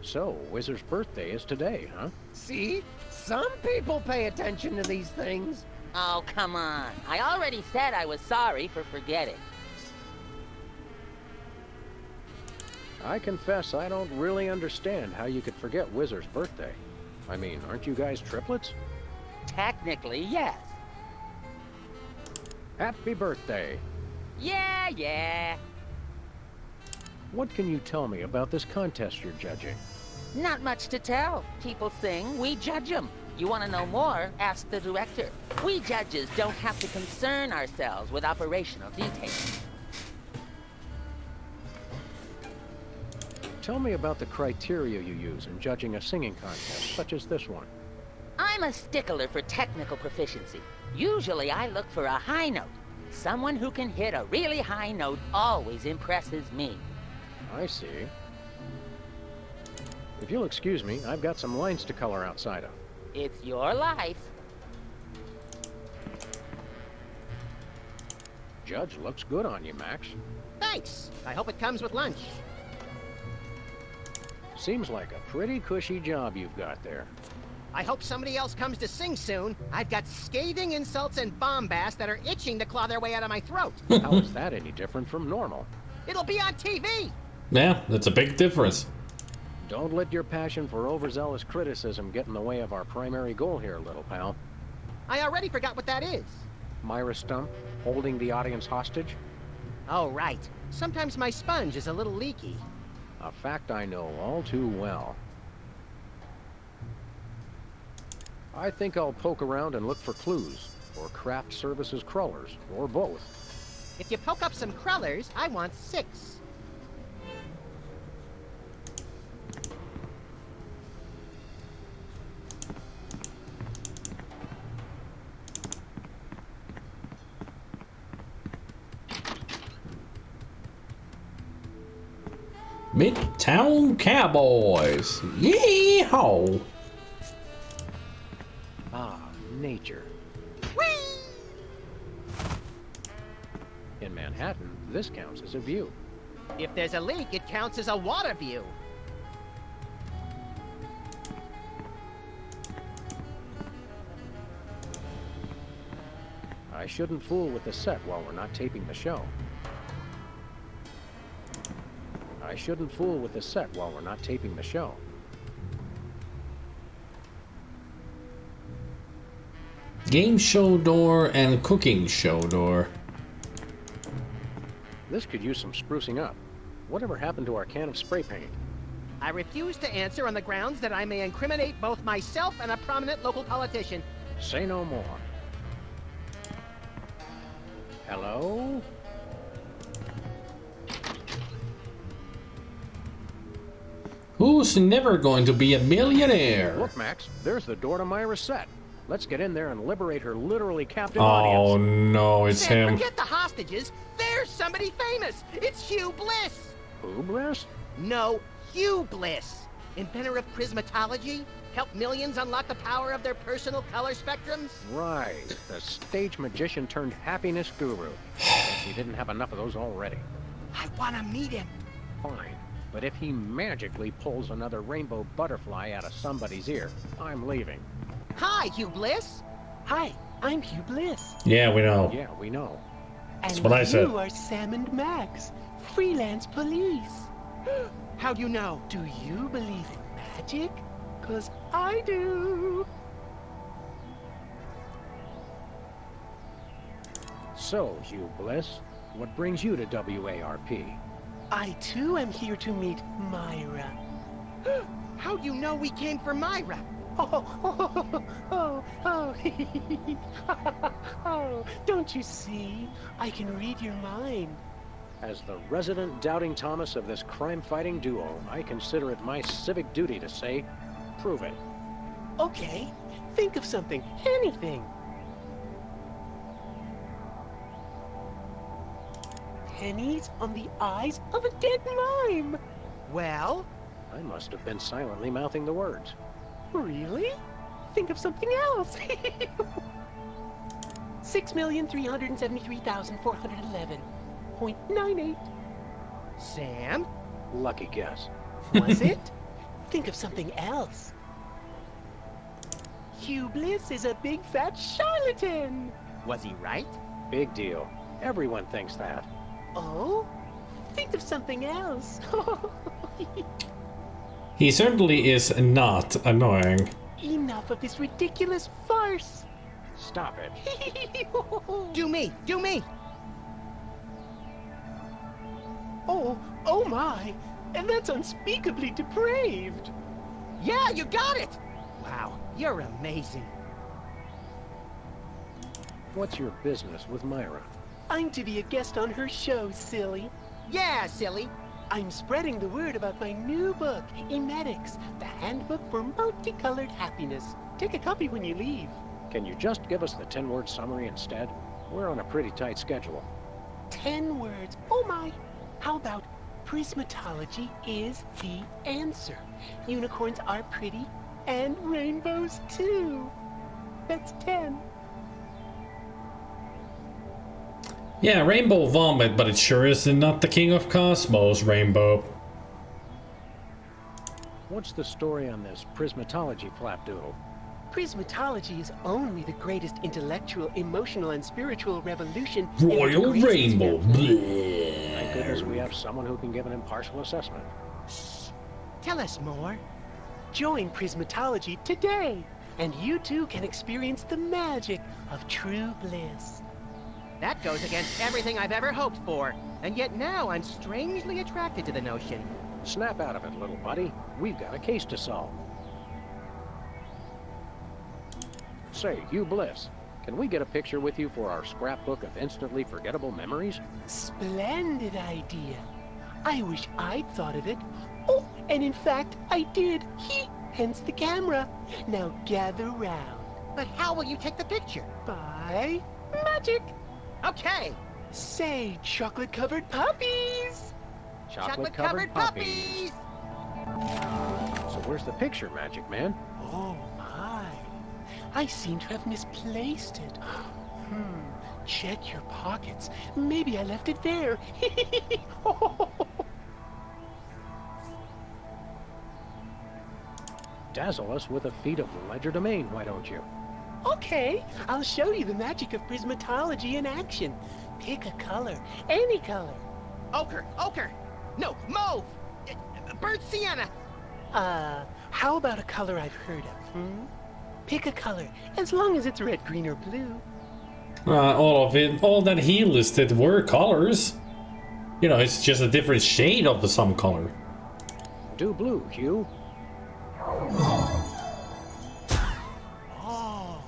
So, Whizzer's birthday is today, huh? See? Some people pay attention to these things. Oh, come on. I already said I was sorry for forgetting. I confess I don't really understand how you could forget Whizzer's birthday. I mean, aren't you guys triplets? Technically, yes. Happy birthday. Yeah. What can you tell me about this contest you're judging? Not much to tell. People sing, we judge them. You want to know more? Ask the director. We judges don't have to concern ourselves with operational details. Tell me about the criteria you use in judging a singing contest, such as this one. I'm a stickler for technical proficiency. Usually I look for a high note. Someone who can hit a really high note always impresses me. I see. If you'll excuse me, I've got some lines to color outside of. It's your life. Judge looks good on you, Max. Thanks. I hope it comes with lunch. Seems like a pretty cushy job you've got there. I hope somebody else comes to sing soon. I've got scathing insults and bombast that are itching to claw their way out of my throat. How is that any different from normal? It'll be on TV. Yeah, that's a big difference. Don't let your passion for overzealous criticism get in the way of our primary goal here, little pal. I already forgot what that is. Myra Stump, holding the audience hostage? Oh, right. Sometimes my sponge is a little leaky. A fact I know all too well. I think I'll poke around and look for clues, or craft services crawlers, or both. If you poke up some crullers, I want 6. Midtown Cowboys. Yee-haw! Ah, nature. Whee! In Manhattan, this counts as a view. If there's a leak, it counts as a water view. I shouldn't fool with the set while we're not taping the show. I shouldn't fool with the set while we're not taping the show. Game show door and cooking show door. This could use some sprucing up. Whatever happened to our can of spray paint? I refuse to answer on the grounds that I may incriminate both myself and a prominent local politician. Say no more. Hello? Who's never going to be a millionaire? Look, Max, there's the door to Myra's set. Let's get in there and liberate her literally captive Oh audience. no, it's Sam, him. forget the hostages. There's somebody famous. It's Hugh Bliss. Who, Bliss? No, Hugh Bliss. Inventor of prismatology. Helped millions unlock the power of their personal color spectrums. Right, the stage magician turned happiness guru. Guess we didn't have enough of those already. I want to meet him. Fine, but if he magically pulls another rainbow butterfly out of somebody's ear, I'm leaving. Hi, Hugh Bliss. Hi, I'm Hugh Bliss. Yeah, we know. Yeah, we know. That's what I said. You are Sam and Max, freelance police. How do you know? Do you believe in magic? 'Cause I do. So, Hugh Bliss, what brings you to WARP? I too am here to meet Myra. How do you know we came for Myra? Oh, don't you see? I can read your mind. As the resident doubting Thomas of this crime-fighting duo, I consider it my civic duty to say, prove it. Okay, think of something, anything. Pennies on the eyes of a dead mime. Well? I must have been silently mouthing the words. Really? Think of something else. 6,373,411.98. Sam? Lucky guess. Was it? Think of something else. Hugh Bliss is a big fat charlatan. Was he right? Big deal. Everyone thinks that. Oh? Think of something else. He certainly is not annoying. Enough of this ridiculous farce. Stop it. Do me! Do me! Oh my! And that's unspeakably depraved. Yeah, you got it! Wow, you're amazing. What's your business with Myra? I'm to be a guest on her show, silly. Yeah, silly. I'm spreading the word about my new book, Emetics, the handbook for multicolored happiness. Take a copy when you leave. Can you just give us the 10-word summary instead? We're on a pretty tight schedule. 10 words. Oh my! How about prismatology is the answer? Unicorns are pretty, and rainbows too. That's 10. Yeah, Rainbow Vomit, but it sure is not the King of Cosmos, Rainbow. What's the story on this prismatology flapdoodle? Prismatology is only the greatest intellectual, emotional, and spiritual revolution. in Royal the Rainbow. Thank goodness we have someone who can give an impartial assessment. Shh. Tell us more. Join Prismatology today, and you too can experience the magic of true bliss. That goes against everything I've ever hoped for, and yet now I'm strangely attracted to the notion. Snap out of it, little buddy. We've got a case to solve. Say, Hugh Bliss, can we get a picture with you for our scrapbook of instantly forgettable memories? Splendid idea. I wish I'd thought of it. Oh, and in fact, I did. Hence the camera. Now gather round. But how will you take the picture? By magic. Okay. Say, chocolate-covered puppies. Chocolate-covered puppies. So where's the picture, Magic Man? Oh my. I seem to have misplaced it. Check your pockets. Maybe I left it there. Dazzle us with a feat of legerdemain, why don't you? Okay, I'll show you the magic of prismatology in action. Pick a color, any color. Ochre. No, mauve. Burnt sienna. How about a color I've heard of, Pick a color, as long as it's red, green, or blue. All that he listed were colors. You know, it's just a different shade of some color. Do blue, Hugh. Oh.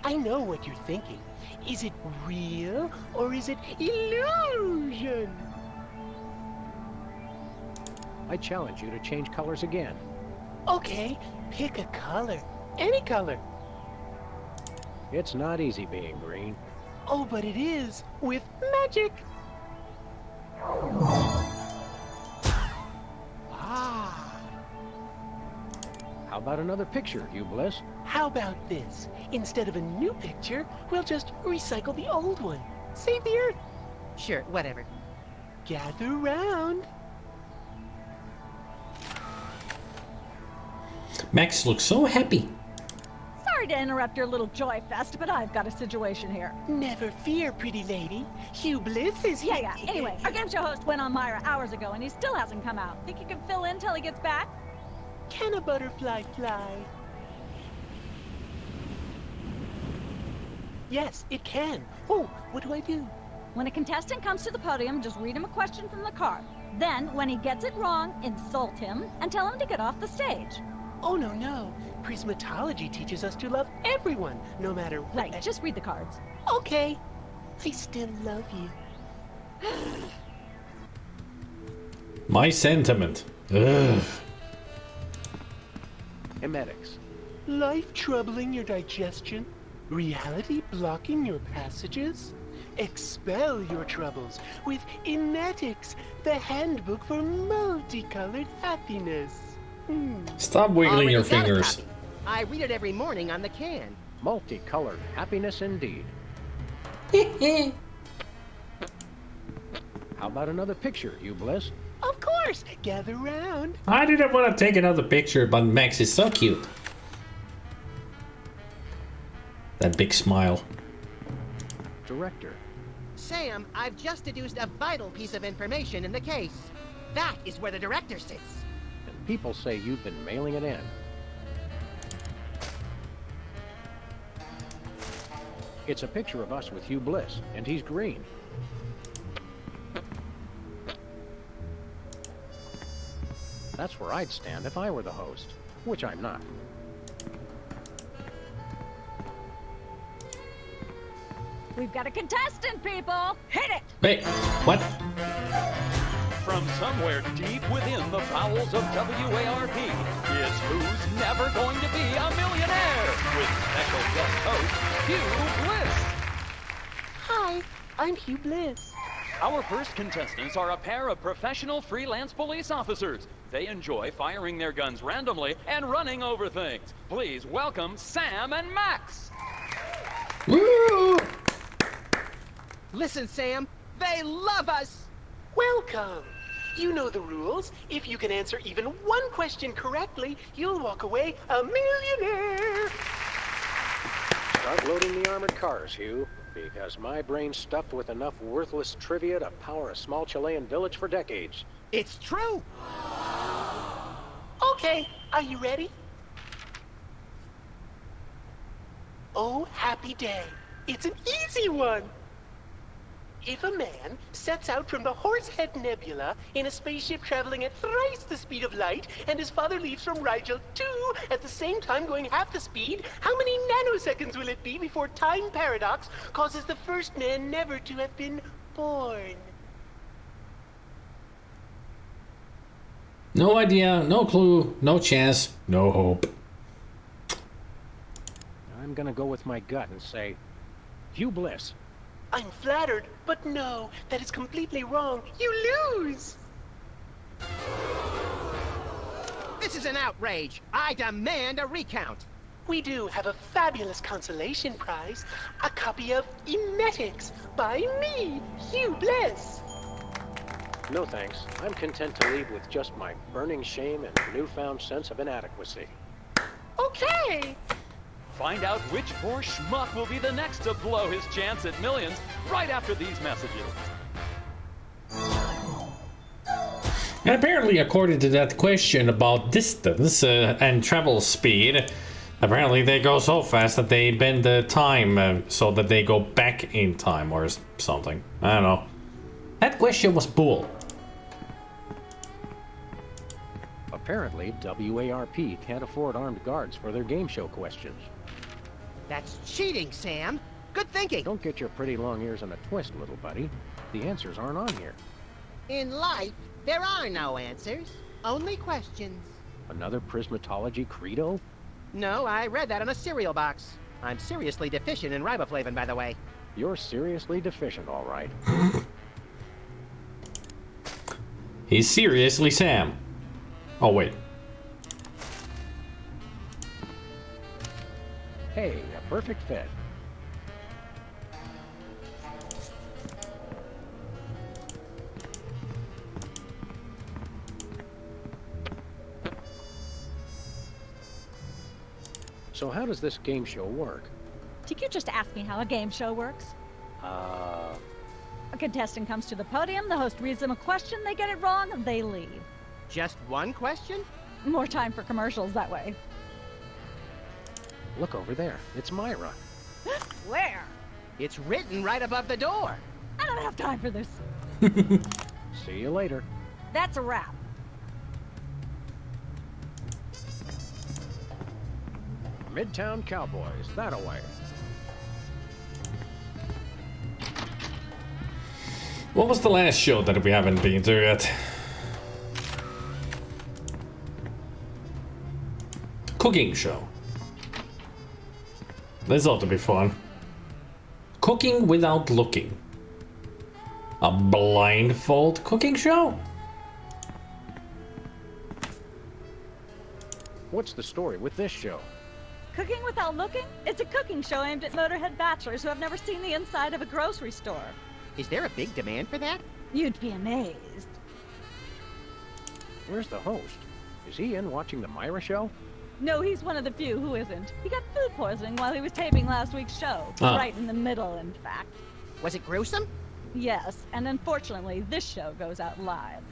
I know what you're thinking. Is it real or is it illusion? I challenge you to change colors again. Okay, pick a color. Any color. It's not easy being green. Oh, but it is with magic. Ah. How about another picture, Hugh Bliss? How about this? Instead of a new picture, we'll just recycle the old one. Save the Earth. Sure, whatever. Gather round. Max looks so happy. Sorry to interrupt your little joy fest, but I've got a situation here. Never fear, pretty lady. Hugh Bliss is here. Yeah. Anyway, our game show host went on Myra hours ago, and he still hasn't come out. Think you can fill in till he gets back? Can a butterfly fly? Yes, it can. Oh, what do I do? When a contestant comes to the podium, just read him a question from the card. Then, when he gets it wrong, insult him and tell him to get off the stage. Oh, no. Prismatology teaches us to love everyone, no matter what. Right, just read the cards. Okay. I still love you. My sentiment. Ugh. Emetics. Life troubling your digestion? Reality blocking your passages? Expel your troubles with Emetics, the handbook for multicolored happiness. Stop wiggling Already your got a fingers. copy. I read it every morning on the can. Multicolored happiness indeed. How about another picture, Hugh Bliss? Of course! Gather round. I didn't want to take another picture, but Max is so cute. That big smile. Director. Sam, I've just deduced a vital piece of information in the case. That is where the director sits. And people say you've been mailing it in. It's a picture of us with Hugh Bliss, and he's green. That's where I'd stand if I were the host, which I'm not. We've got a contestant, people! Hit it! Wait, what? From somewhere deep within the bowels of WARP, it's Who's Never Going to Be a Millionaire? With special guest host, Hugh Bliss. Hi, I'm Hugh Bliss. Our first contestants are a pair of professional freelance police officers. They enjoy firing their guns randomly and running over things. Please welcome Sam and Max. Woo! Listen, Sam, they love us! Welcome. You know the rules. If you can answer even one question correctly, you'll walk away a millionaire. Start loading the armored cars, Hugh, because my brain's stuffed with enough worthless trivia to power a small Chilean village for decades. It's true! Okay, are you ready? Oh, happy day. It's an easy one. If a man sets out from the Horsehead Nebula in a spaceship traveling at thrice the speed of light, and his father leaves from Rigel 2 at the same time going half the speed, how many nanoseconds will it be before time paradox causes the first man never to have been born? No idea, no clue, no chance, no hope. I'm gonna go with my gut and say, Hugh Bliss. I'm flattered, but no, that is completely wrong. You lose! This is an outrage. I demand a recount. We do have a fabulous consolation prize, a copy of Emetics by me, Hugh Bliss. No thanks. I'm content to leave with just my burning shame and newfound sense of inadequacy. Okay! Find out which poor schmuck will be the next to blow his chance at millions right after these messages. And apparently, according to that question about distance and travel speed, apparently they go so fast that they bend the time so that they go back in time or something. I don't know. That question was bull. Apparently, WARP can't afford armed guards for their game show questions. That's cheating, Sam. Good thinking. Don't get your pretty long ears in a twist, little buddy. The answers aren't on here. In life, there are no answers, only questions. Another prismatology credo? No, I read that on a cereal box. I'm seriously deficient in riboflavin, by the way. You're seriously deficient, all right. He's seriously Sam. Oh, wait. Hey, a perfect fit. So how does this game show work? Did you just ask me how a game show works? A contestant comes to the podium, the host reads them a question, they get it wrong, they leave. Just one question? More time for commercials that way. Look over there. It's Myra. Where? It's written right above the door. I don't have time for this. See you later. That's a wrap. Midtown Cowboys, that-a-way. What was the last show that we haven't been to yet? Cooking show. This ought to be fun. Cooking without looking. A blindfold cooking show? What's the story with this show? Cooking without looking? It's a cooking show aimed at motorhead bachelors who have never seen the inside of a grocery store. Is there a big demand for that? You'd be amazed. Where's the host? Is he in watching the Myra show? No, he's one of the few who isn't. He got food poisoning while he was taping last week's show. Right in the middle, in fact. Was it gruesome? Yes, and unfortunately, this show goes out live.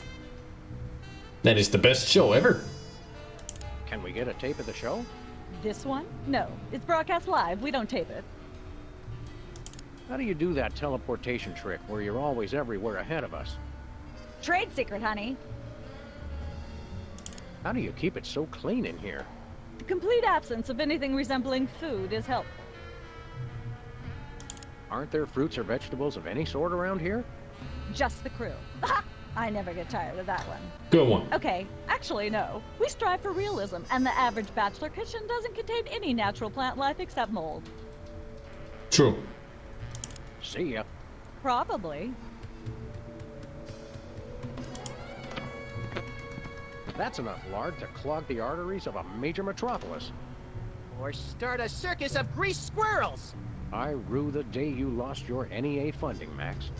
That is the best show ever. Can we get a tape of the show? This one? No, it's broadcast live. We don't tape it. How do you do that teleportation trick where you're always everywhere ahead of us? Trade secret, honey. How do you keep it so clean in here? The complete absence of anything resembling food is helpful. Aren't there fruits or vegetables of any sort around here? Just the crew. I never get tired of that one. Good one. Okay, actually no. We strive for realism, and the average bachelor kitchen doesn't contain any natural plant life except mold. True. See ya. Probably. That's enough lard to clog the arteries of a major metropolis. Or start a circus of greased squirrels. I rue the day you lost your NEA funding, Max.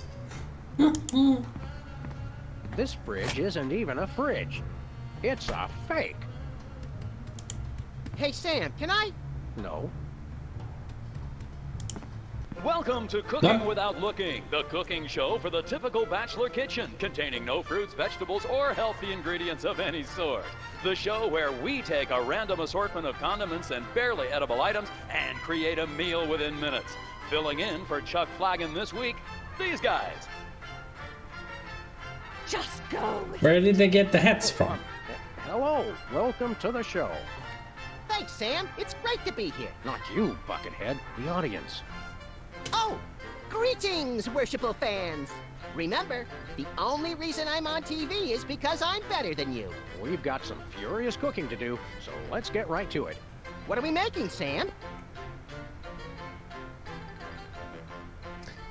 This fridge isn't even a fridge. It's a fake. Hey, Sam, can I? No. Welcome to Cooking Without Looking, the cooking show for the typical bachelor kitchen, containing no fruits, vegetables, or healthy ingredients of any sort. The show where we take a random assortment of condiments and barely edible items and create a meal within minutes. Filling in for Chuck Flagon this week, these guys. Just go. Where did they get the hats from? Hello, welcome to the show. Thanks, Sam. It's great to be here. Not you, Buckethead, the audience. Oh, greetings, worshipful fans. Remember, the only reason I'm on TV is because I'm better than you. We've got some furious cooking to do, so let's get right to it. What are we making, Sam?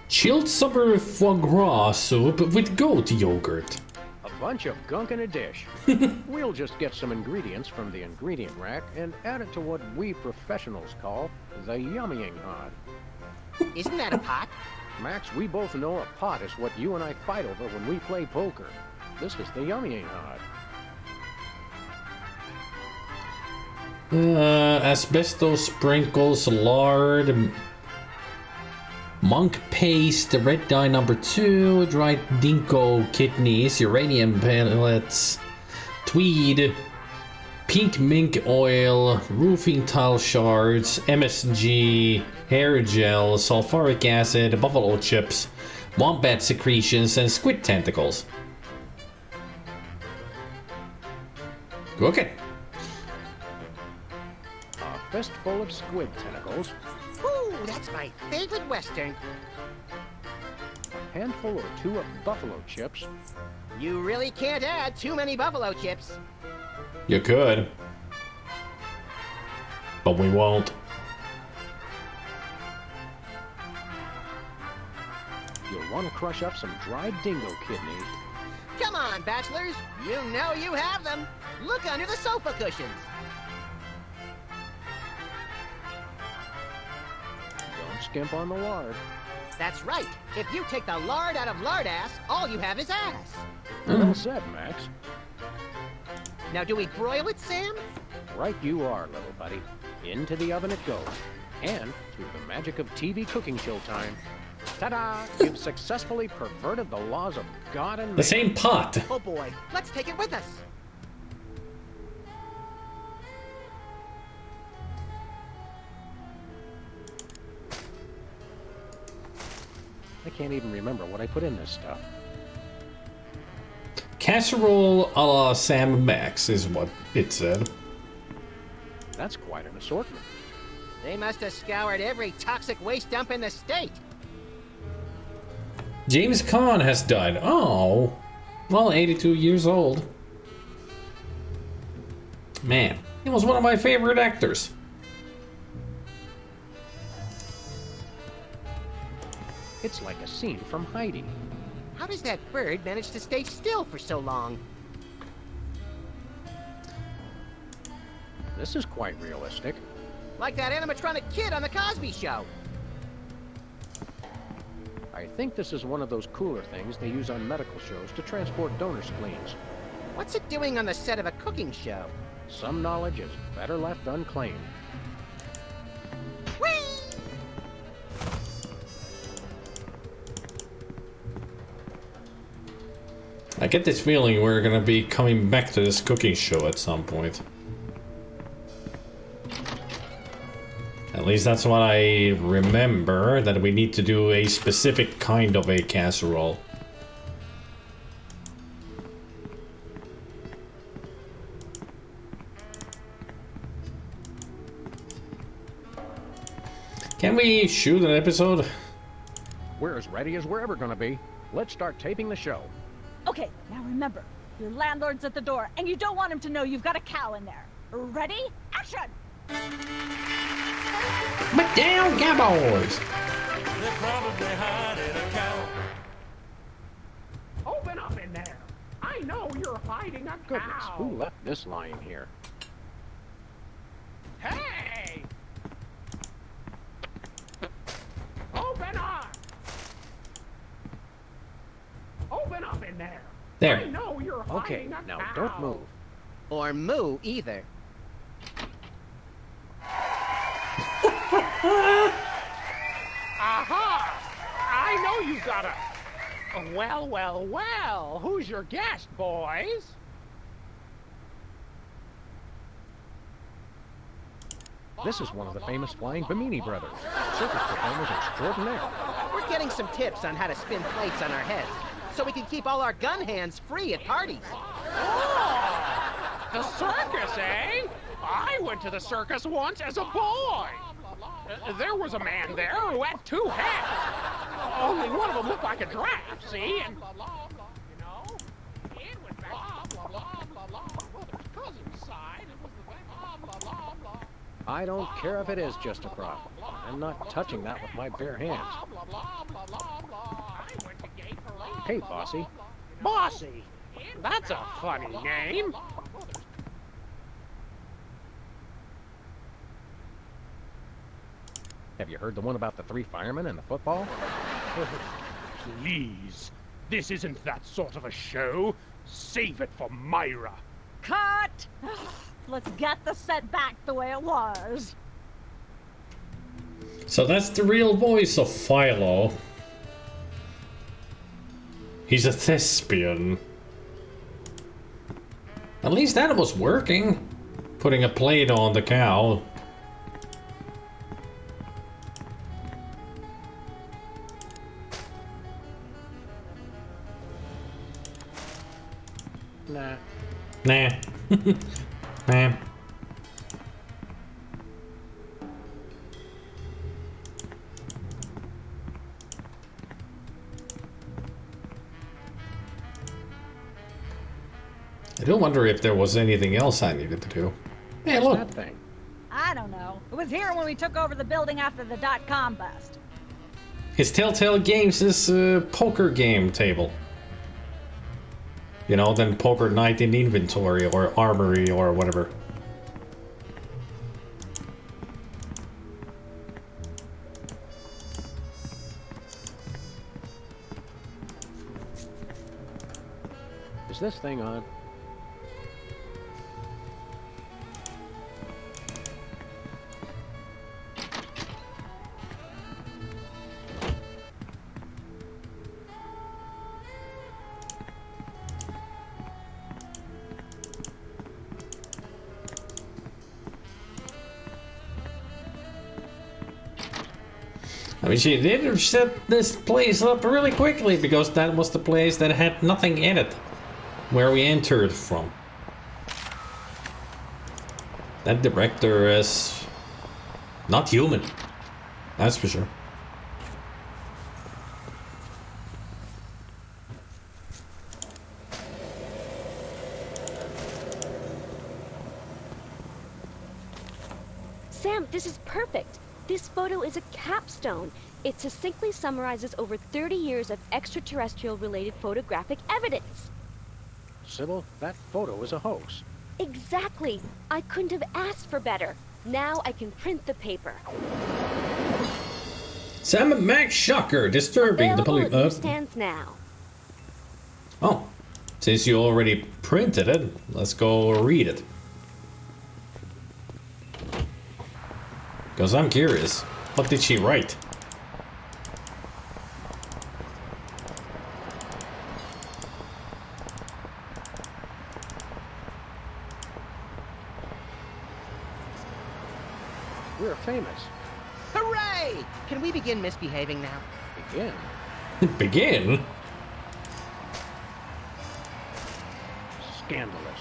Chilled summer foie gras soup with goat yogurt. A bunch of gunk in a dish. We'll just get some ingredients from the ingredient rack and add it to what we professionals call the yummying hod. Isn't that a pot? Max, we both know a pot is what you and I fight over when we play poker. This is the yummying hod. Asbestos sprinkles, lard, monk paste, red dye number 2, dried dinko kidneys, uranium pellets, tweed, pink mink oil, roofing tile shards, MSG, hair gel, sulfuric acid, buffalo chips, wombat secretions, and squid tentacles. Cook it. A fistful of squid tentacles. Ooh, that's my favorite Western. A handful or two of buffalo chips. You really can't add too many buffalo chips. You could. But we won't. You'll want to crush up some dried dingo kidneys. Come on, bachelors. You know you have them. Look under the sofa cushions. Don't skimp on the lard. That's right. If you take the lard out of lardass, all you have is ass. Well said, Max. Now, do we broil it, Sam? Right you are, little buddy. Into the oven it goes. And, through the magic of TV cooking show time, ta-da! You've successfully perverted the laws of God and man. The same pot. Oh boy, let's take it with us. I can't even remember what I put in this stuff. Casserole a la Sam Max is what it said. That's quite an assortment. They must have scoured every toxic waste dump in the state. James Caan has died. Oh. Well, 82 years old. Man, he was one of my favorite actors. It's like a scene from Heidi. How does that bird manage to stay still for so long? This is quite realistic. Like that animatronic kid on the Cosby Show. I think this is one of those cooler things they use on medical shows to transport donor spleens. What's it doing on the set of a cooking show? Some knowledge is better left unclaimed. Whee! I get this feeling we're gonna be coming back to this cooking show at some point. At least that's what I remember, that we need to do a specific kind of a casserole. Can we shoot an episode? We're as ready as we're ever gonna be. Let's start taping the show. Okay, now remember, your landlord's at the door, and you don't want him to know you've got a cow in there. Ready? Action! But down, cowboys! They're probably hiding a cow. Open up in there. I know you're hiding a Goodness, cow. who left this lying here? Hey! Open up! Open up in there. There. I know you're Okay, hiding a now cow. don't move. Or moo either. Aha! I know you got a... Well, well, well. Who's your guest, boys? This is one of the famous Flying Bimini brothers, circus performers extraordinaire. We're getting some tips on how to spin plates on our heads, so we can keep all our gun hands free at parties. Oh, the circus, eh? I went to the circus once as a boy. There was a man there who had two heads. Only one of them looked like a giraffe, see? And, you know, it was back to brother's cousin's side. It was the thing. I don't care if it is just a prop. I'm not touching that with my bare hands. Hey, Bossy. Bossy? That's a funny name. Have you heard the one about the 3 firemen and the football? Please. This isn't that sort of a show. Save it for Myra. Cut! Let's get the set back the way it was. So that's the real voice of Philo. He's a thespian. At least that was working. Putting a plate on the cow. Nah. Nah. Nah. I do wonder if there was anything else I needed to do. Hey, What's look. that thing? I don't know. It was here when we took over the building after the .com bust. It's Telltale Games' poker game table. You know, then poker night in inventory or armory or whatever. Is this thing on? I mean, she did set this place up really quickly because that was the place that had nothing in it. Where we entered from. That director is not human. That's for sure. Sam, this is perfect. This photo is a capstone. It succinctly summarizes over 30 years of extraterrestrial-related photographic evidence. Sybil, that photo is a hoax. Exactly. I couldn't have asked for better. Now I can print the paper. Sam and Max Shocker disturbing the police. Stands now. Oh, since you already printed it, let's go read it. Because I'm curious. What did she write? We're famous. Hooray! Can we begin misbehaving now? Begin? Begin? Scandalous.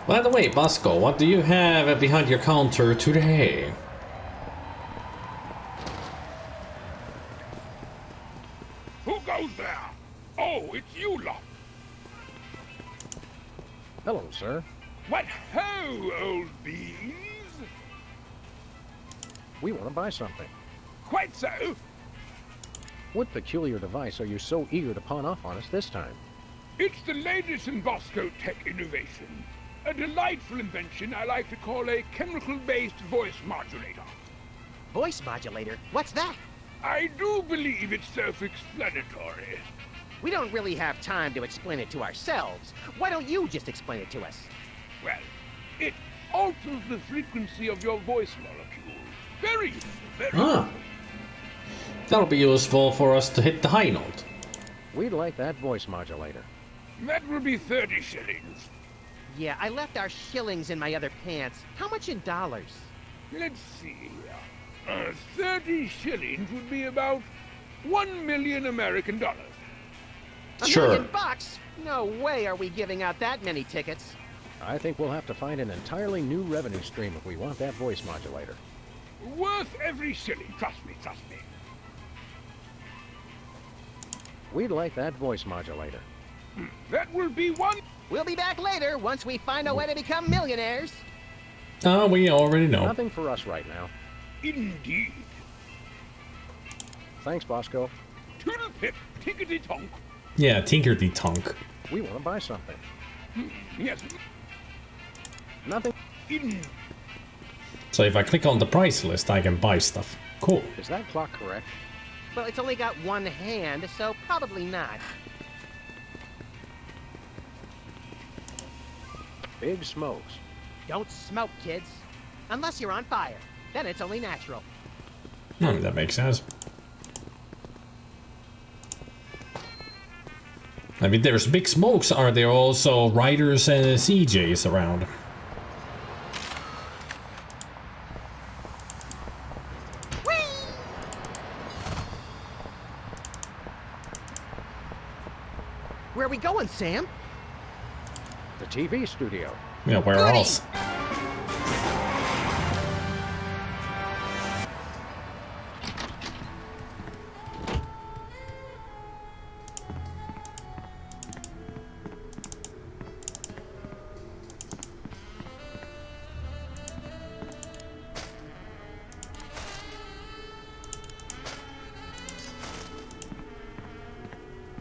By the way, Bosco, what do you have behind your counter today? Who goes there? Oh, it's you lot. Hello, sir. What ho, old beans? We want to buy something. Quite so. What peculiar device are you so eager to pawn off on us this time? It's the latest in Bosco tech innovation. A delightful invention I like to call a chemical-based voice modulator. Voice modulator? What's that? I do believe it's self-explanatory. We don't really have time to explain it to ourselves. Why don't you just explain it to us? Well, it alters the frequency of your voice molecules. Very useful, very Ah. That'll be useful for us to hit the high note. We'd like that voice modulator. That will be 30 shillings. Yeah, I left our shillings in my other pants. How much in dollars? Let's see. 30 shillings would be about 1 million American dollars. $1 million bucks? No way are we giving out that many tickets. I think we'll have to find an entirely new revenue stream if we want that voice modulator. Worth every shilling, trust me, trust me. We'd like that voice modulator. That will be one. We'll be back later once we find a way to become millionaires. Oh, we already know. Nothing for us right now. Indeed. Thanks, Bosco. Toodle pip, tickety tonk. Yeah, tinkerty tonk. We want to buy something. Yes. Nothing. So if I click on the price list, I can buy stuff. Cool. Is that clock correct? Well, it's only got one hand, so probably not. Big smokes. Don't smoke, kids. Unless you're on fire. Then it's only natural. That makes sense. I mean, there's big smokes. Are there also riders and CJs around? Where are we going, Sam? The TV studio. Yeah, where else?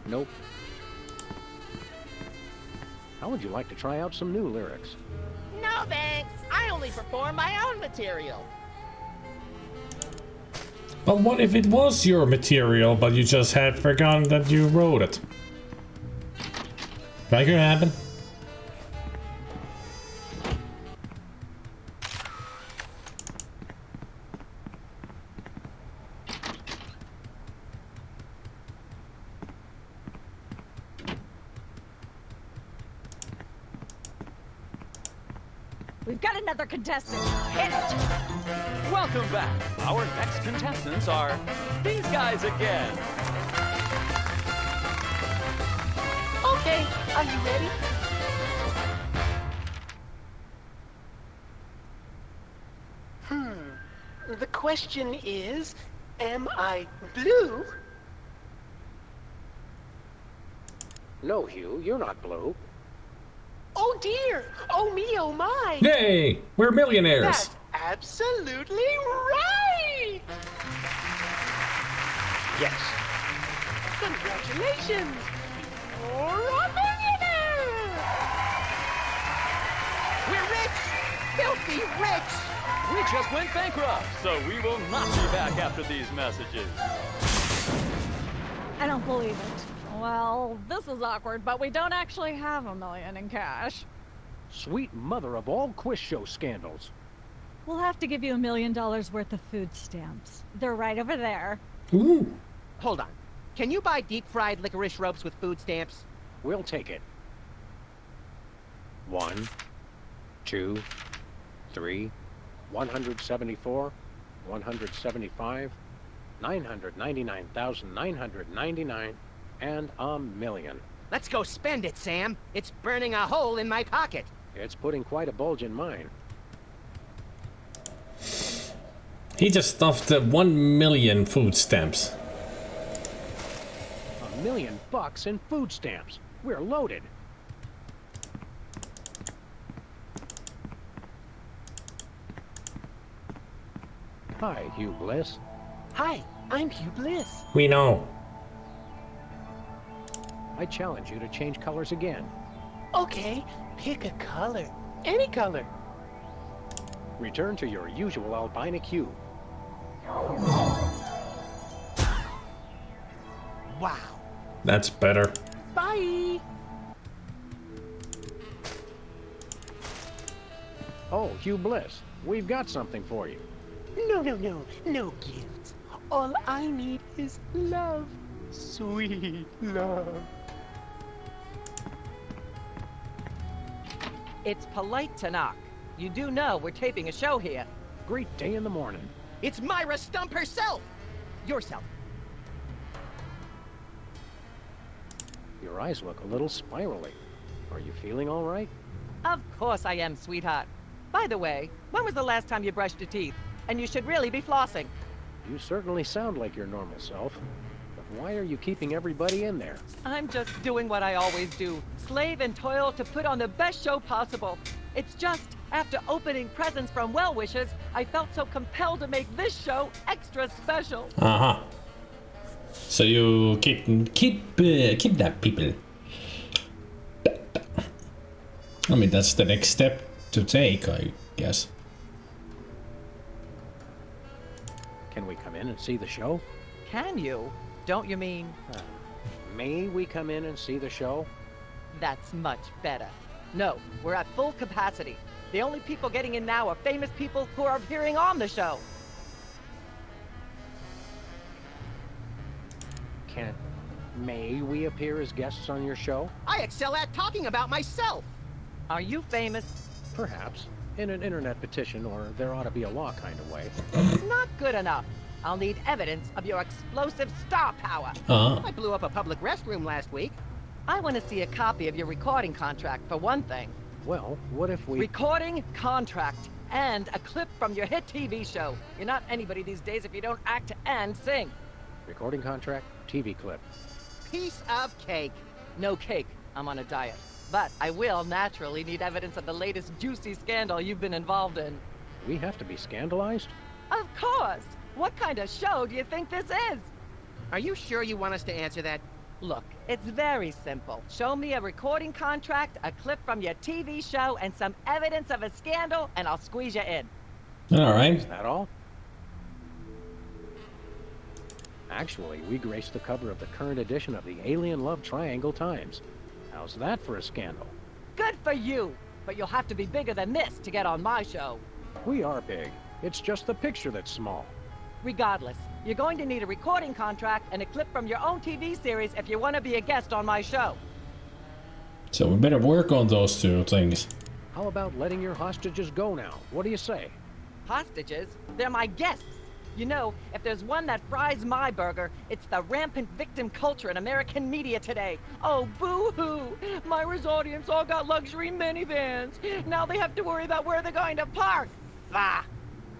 Nope. How would you like to try out some new lyrics? No thanks. I only perform my own material. But what if it was your material, but you just had forgotten that you wrote it? That could happen. We've got another contestant. Hit it! Welcome back. Our next contestants are these guys again. Okay, are you ready? The question is, am I blue? No, Hugh, you're not blue. Oh dear! Oh me, oh my! Yay! We're millionaires! That's absolutely right! Yes. Congratulations! You're a millionaire! We're rich! Filthy rich! We just went bankrupt, so we will not be back after these messages. I don't believe it. Well, this is awkward, but we don't actually have $1 million in cash. Sweet mother of all quiz show scandals. We'll have to give you $1 million worth of food stamps. They're right over there. Ooh. Hold on. Can you buy deep-fried licorice ropes with food stamps? We'll take it. 1, 2, 3, 174, 175, 999,999, and $1 million. Let's go spend it, Sam. It's burning a hole in my pocket. It's putting quite a bulge in mine. He just stuffed 1 million food stamps. $1 million in food stamps. We're loaded. Hi, Hugh Bliss. Hi, I'm Hugh Bliss. We know. I challenge you to change colors again. Okay, pick a color. Any color. Return to your usual albinic hue. Wow. That's better. Bye! Oh, Hugh Bliss, we've got something for you. No gifts. All I need is love. Sweet love. It's polite to knock. You do know we're taping a show here. Great day in the morning. It's Myra Stump herself! Yourself. Your eyes look a little spirally. Are you feeling all right? Of course I am, sweetheart. By the way, when was the last time you brushed your teeth? And you should really be flossing. You certainly sound like your normal self. But why are you keeping everybody in there? I'm just doing what I always do. Slave and toil to put on the best show possible. It's just, after opening presents from well-wishers, I felt so compelled to make this show extra special. Uh-huh. So you kidnap people. I mean, that's the next step to take, I guess. Can we come in and see the show? Can you? Don't you mean? May we come in and see the show? That's much better. No, we're at full capacity. The only people getting in now are famous people who are appearing on the show. May we appear as guests on your show? I excel at talking about myself. Are you famous? Perhaps. In an internet petition, or there ought to be a law kind of way. Not good enough. I'll need evidence of your explosive star power. I blew up a public restroom last week. I want to see a copy of your recording contract, for one thing. Well, what if we... Recording contract. And a clip from your hit TV show. You're not anybody these days if you don't act and sing. Recording contract, TV clip. Piece of cake. No cake. I'm on a diet. But I will naturally need evidence of the latest juicy scandal you've been involved in. We have to be scandalized? Of course! What kind of show do you think this is? Are you sure you want us to answer that? Look, it's very simple. Show me a recording contract, a clip from your TV show, and some evidence of a scandal, and I'll squeeze you in. All right. Is that all? Actually, we graced the cover of the current edition of the Alien Love Triangle Times. How's that for a scandal? Good for you! But you'll have to be bigger than this to get on my show. We are big. It's just the picture that's small. Regardless, you're going to need a recording contract and a clip from your own TV series if you want to be a guest on my show. So we better work on those two things. How about letting your hostages go now? What do you say? Hostages? They're my guests. You know, if there's one that fries my burger, it's the rampant victim culture in American media today. Oh, boo-hoo! Myra's audience all got luxury minivans. Now they have to worry about where they're going to park. Ah!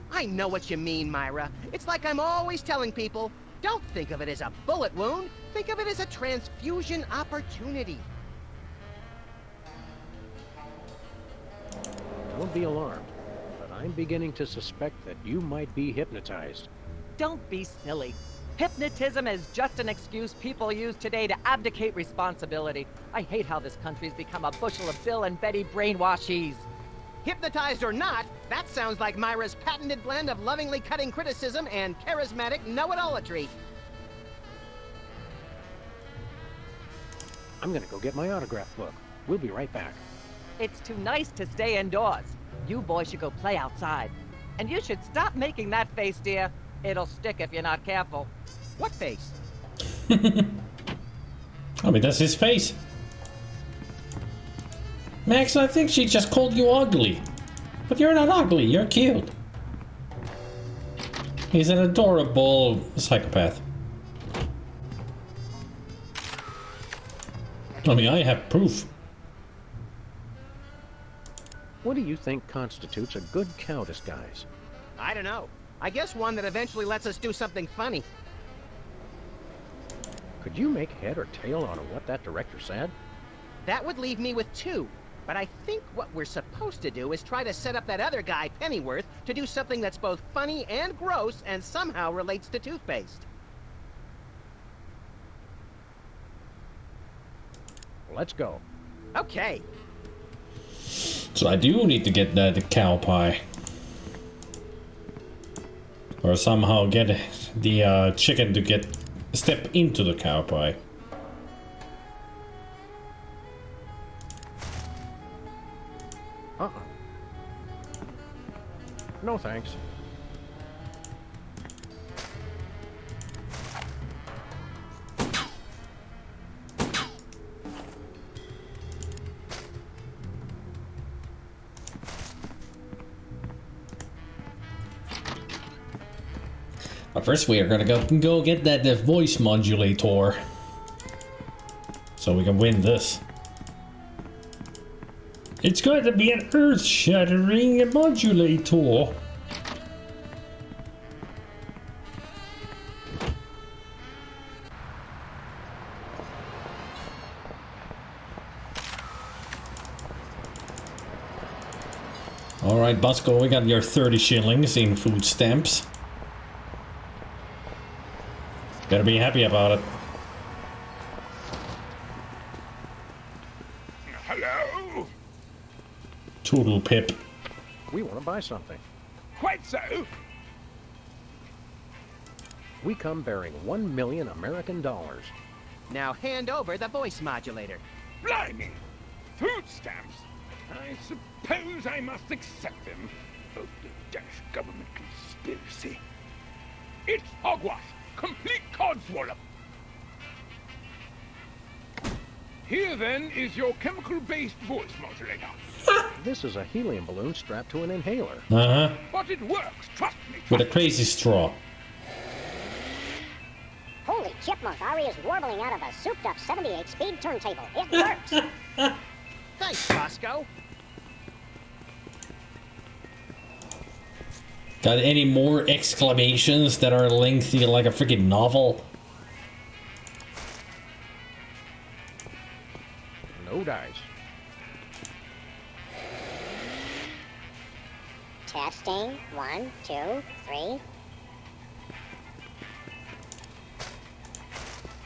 I know what you mean, Myra. It's like I'm always telling people, don't think of it as a bullet wound. Think of it as a transfusion opportunity. Don't be alarmed, but I'm beginning to suspect that you might be hypnotized. Don't be silly. Hypnotism is just an excuse people use today to abdicate responsibility. I hate how this country's become a bushel of Bill and Betty brainwashies. Hypnotized or not, that sounds like Myra's patented blend of lovingly cutting criticism and charismatic know-it-allatry. I'm gonna go get my autograph book. We'll be right back. It's too nice to stay indoors. You boys should go play outside. And you should stop making that face, dear. It'll stick if you're not careful. What face? I mean, that's his face. Max, I think she just called you ugly. But you're not ugly, you're cute. He's an adorable psychopath. I mean, I have proof. What do you think constitutes a good cow disguise? I don't know. I guess one that eventually lets us do something funny. Could you make head or tail out of what that director said? That would leave me with two. But I think what we're supposed to do is try to set up that other guy, Pennyworth, to do something that's both funny and gross and somehow relates to toothpaste. Let's go. Okay. So I do need to get that cow pie. Or somehow get the chicken to step into the cow pie. No thanks. But first we are gonna go get that voice modulator. So we can win this. It's going to be an earth-shattering modulator. Alright, Bosco, we got your 30 shillings in food stamps. Better be happy about it. Hello? Toodle pip. We want to buy something. Quite so. We come bearing 1 million American dollars. Now hand over the voice modulator. Blimey! Food stamps? I suppose I must accept them. Oh, the dash government conspiracy. It's hogwash! Complete codswallop! Here, then, is your chemical-based voice modulator. This is a helium balloon strapped to an inhaler. Uh-huh. But it works, trust me. With a crazy straw. Holy chipmunk, Aria's warbling out of a souped-up 78-speed turntable. It works! Thanks, Bosco. Got any more exclamations that are lengthy like a freaking novel? No dice. Testing. 1, 2, 3.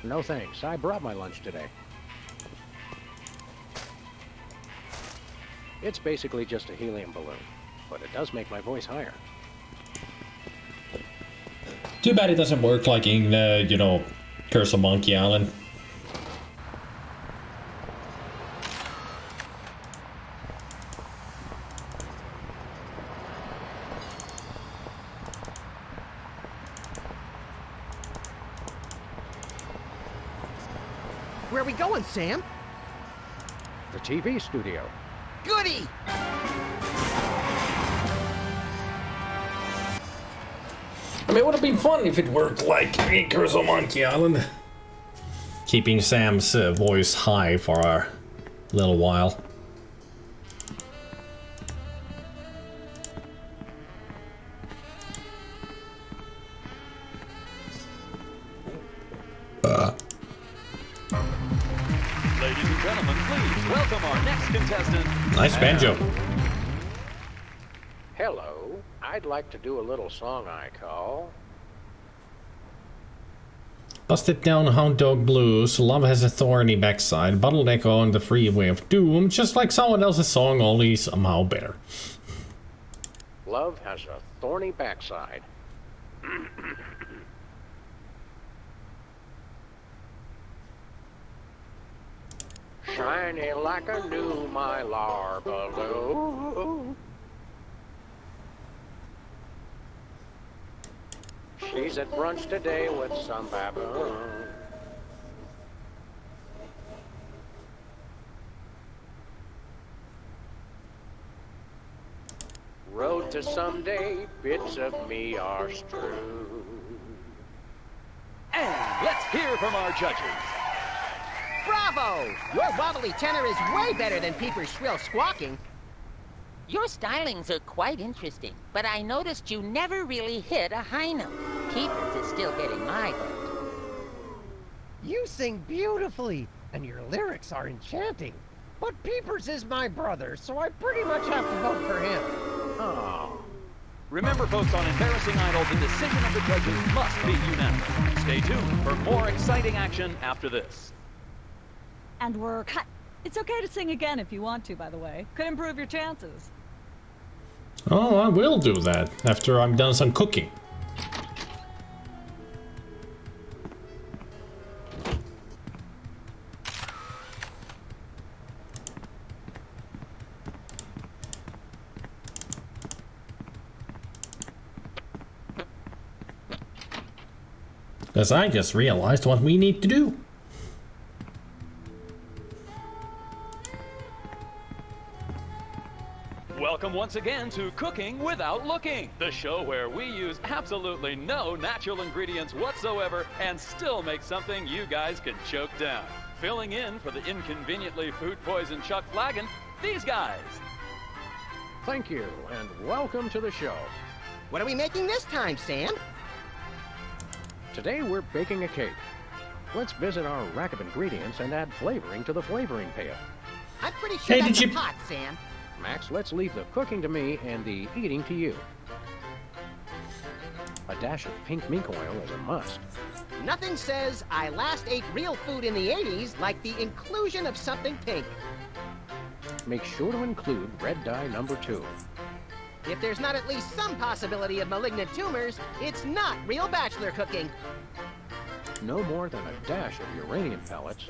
No thanks. I brought my lunch today. It's basically just a helium balloon, but it does make my voice higher. Too bad it doesn't work like in, you know, Curse of Monkey Island. Where are we going, Sam? The TV studio. Goody! I mean, it would have been fun if it worked like in Curse of Monkey Island. Keeping Sam's voice high for a little while. Ladies and gentlemen, please welcome our next contestant. Nice banjo. Hello. I'd like to do a little song I call... Busted down Hound Dog Blues, Love Has a Thorny Backside, Bottleneck on the Freeway of Doom, just like someone else's song, only somehow better. Love has a thorny backside. Shiny like a new Mylar balloon. She's at brunch today with some baboon. Road to someday, bits of me are strewn. And let's hear from our judges. Bravo! Your wobbly tenor is way better than Peeper's shrill squawking. Your stylings are quite interesting, but I noticed you never really hit a high note. Peepers is still getting my vote. You sing beautifully, and your lyrics are enchanting. But Peepers is my brother, so I pretty much have to vote for him. Oh. Remember, folks, on Embarrassing Idol, the decision of the judges must be unanimous. Stay tuned for more exciting action after this. And we're cut. It's okay to sing again if you want to, by the way. Could improve your chances. Oh, I will do that after I'm done some cooking. Because I just realized what we need to do. Welcome once again to Cooking Without Looking, the show where we use absolutely no natural ingredients whatsoever and still make something you guys can choke down. Filling in for the inconveniently food-poisoned Chuck Flagon, these guys. Thank you, and welcome to the show. What are we making this time, Sam? Today we're baking a cake. Let's visit our rack of ingredients and add flavoring to the flavoring pail. I'm pretty sure Hey, that's did a you- pot, Sam. Max, let's leave the cooking to me and the eating to you. A dash of pink mink oil is a must. Nothing says I last ate real food in the 80s like the inclusion of something pink. Make sure to include red dye number 2. If there's not at least some possibility of malignant tumors, it's not real bachelor cooking. No more than a dash of uranium pellets.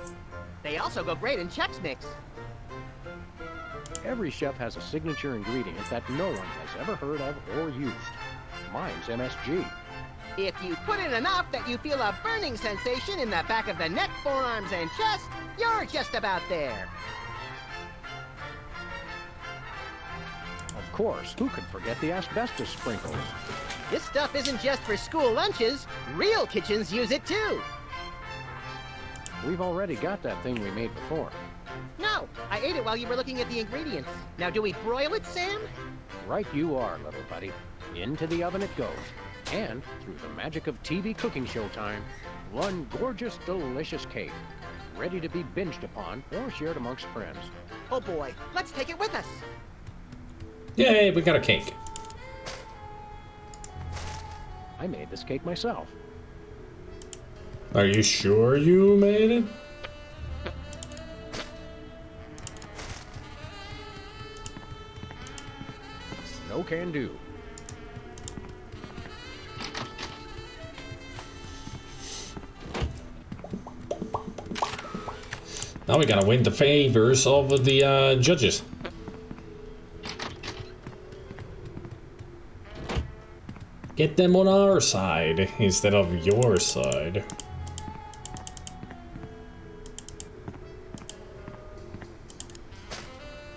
They also go great in Chex Mix. Every chef has a signature ingredient that no one has ever heard of or used. Mine's MSG. If you put in enough that you feel a burning sensation in the back of the neck, forearms, and chest, you're just about there. Of course, who could forget the asbestos sprinkles? This stuff isn't just for school lunches. Real kitchens use it too. We've already got that thing we made before. No, I ate it while you were looking at the ingredients. Now, do we broil it, Sam? Right you are, little buddy. Into the oven it goes. And, through the magic of TV cooking show time, one gorgeous, delicious cake. Ready to be binged upon or shared amongst friends. Oh boy, let's take it with us. Yay, we got a cake. I made this cake myself. Are you sure you made it? No can do. Now we gotta win the favors of the judges. Get them on our side instead of your side.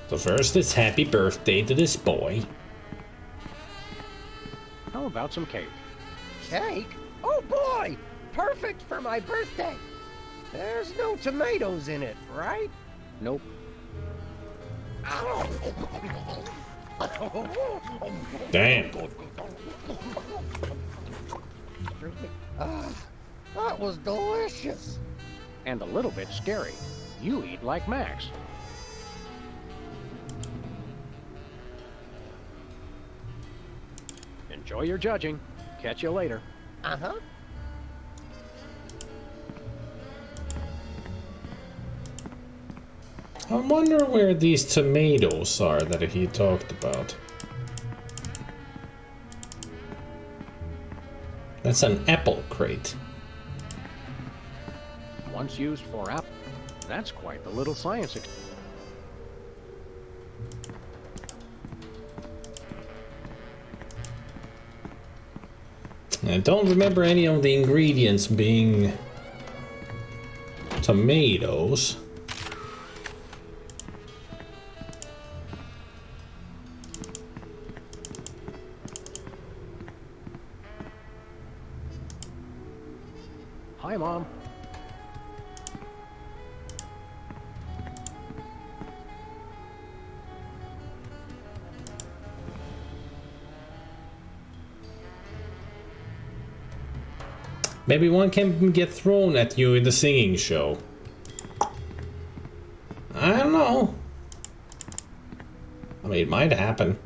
So first it's happy birthday to this boy. How about some cake? Cake? Oh boy! Perfect for my birthday! There's no tomatoes in it, right? Nope. Damn. That was delicious. And a little bit scary. You eat like Max. Enjoy your judging. Catch you later. Uh-huh. I wonder where these tomatoes are that he talked about. That's an apple crate. Once used for apple. That's quite the little science experiment. I don't remember any of the ingredients being tomatoes. Hi, Mom. Maybe one can get thrown at you in the singing show. I don't know. I mean, it might happen.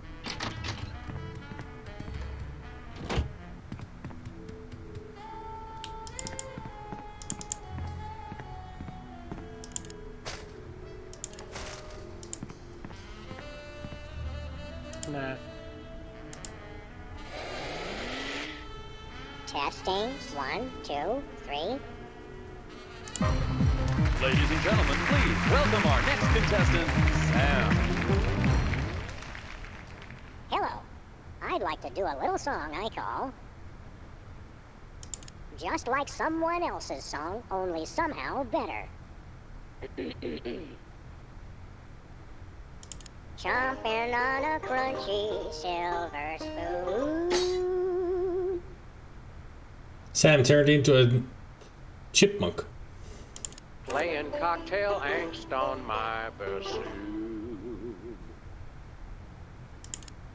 Nah. Testing. 1, 2, 3. Ladies and gentlemen, please welcome our next contestant, Sam. Hello. I'd like to do a little song I call Just Like Someone Else's Song, Only Somehow Better. Chomping on a crunchy silver spoon. Sam turned into a chipmunk. Playing cocktail angst on my bassoon.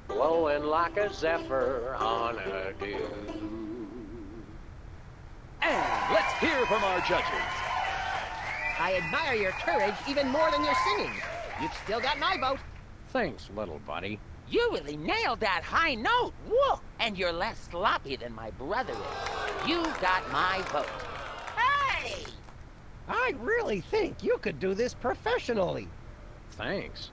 Blowing like a zephyr on a dune. And let's hear from our judges. I admire your courage even more than your singing. You've still got my vote. Thanks, little buddy. You really nailed that high note. Whoa! And you're less sloppy than my brother is. You got my vote. Hey! I really think you could do this professionally. Thanks.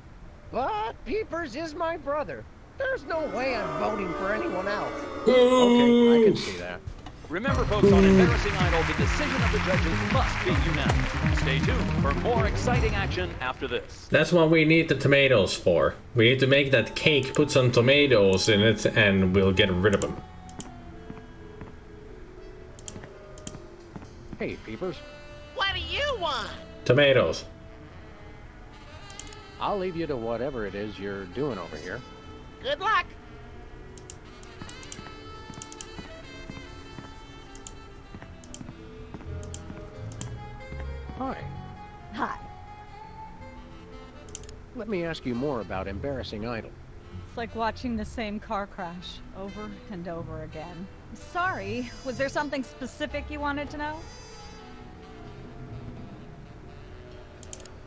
But Peepers is my brother. There's no way I'm voting for anyone else. Okay, I can see that. Remember, folks, on Embarrassing Idol, the decision of the judges must be unanimous. Stay tuned for more exciting action after this. That's what we need the tomatoes for. We need to make that cake, put some tomatoes in it, and we'll get rid of them. Hey, Peepers. What do you want? Tomatoes. I'll leave you to whatever it is you're doing over here. Good luck. Hi. Hi. Let me ask you more about Embarrassing Idol. It's like watching the same car crash over and over again. Sorry, was there something specific you wanted to know?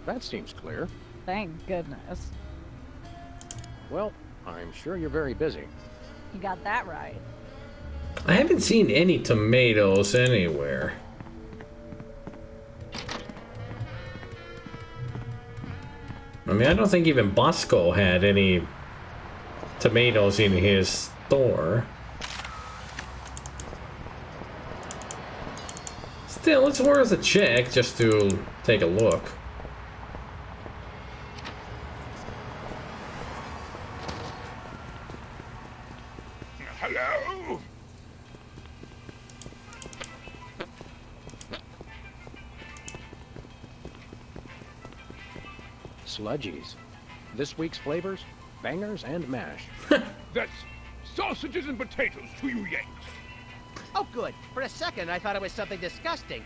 That seems clear. Thank goodness. Well, I'm sure you're very busy. You got that right. I haven't seen any tomatoes anywhere. I mean, I don't think even Bosco had any tomatoes in his store. Still, it's worth a check just to take a look. Hello? Sludgies. This week's flavors, bangers and mash. That's sausages and potatoes to you Yanks. Oh, good. For a second, I thought it was something disgusting.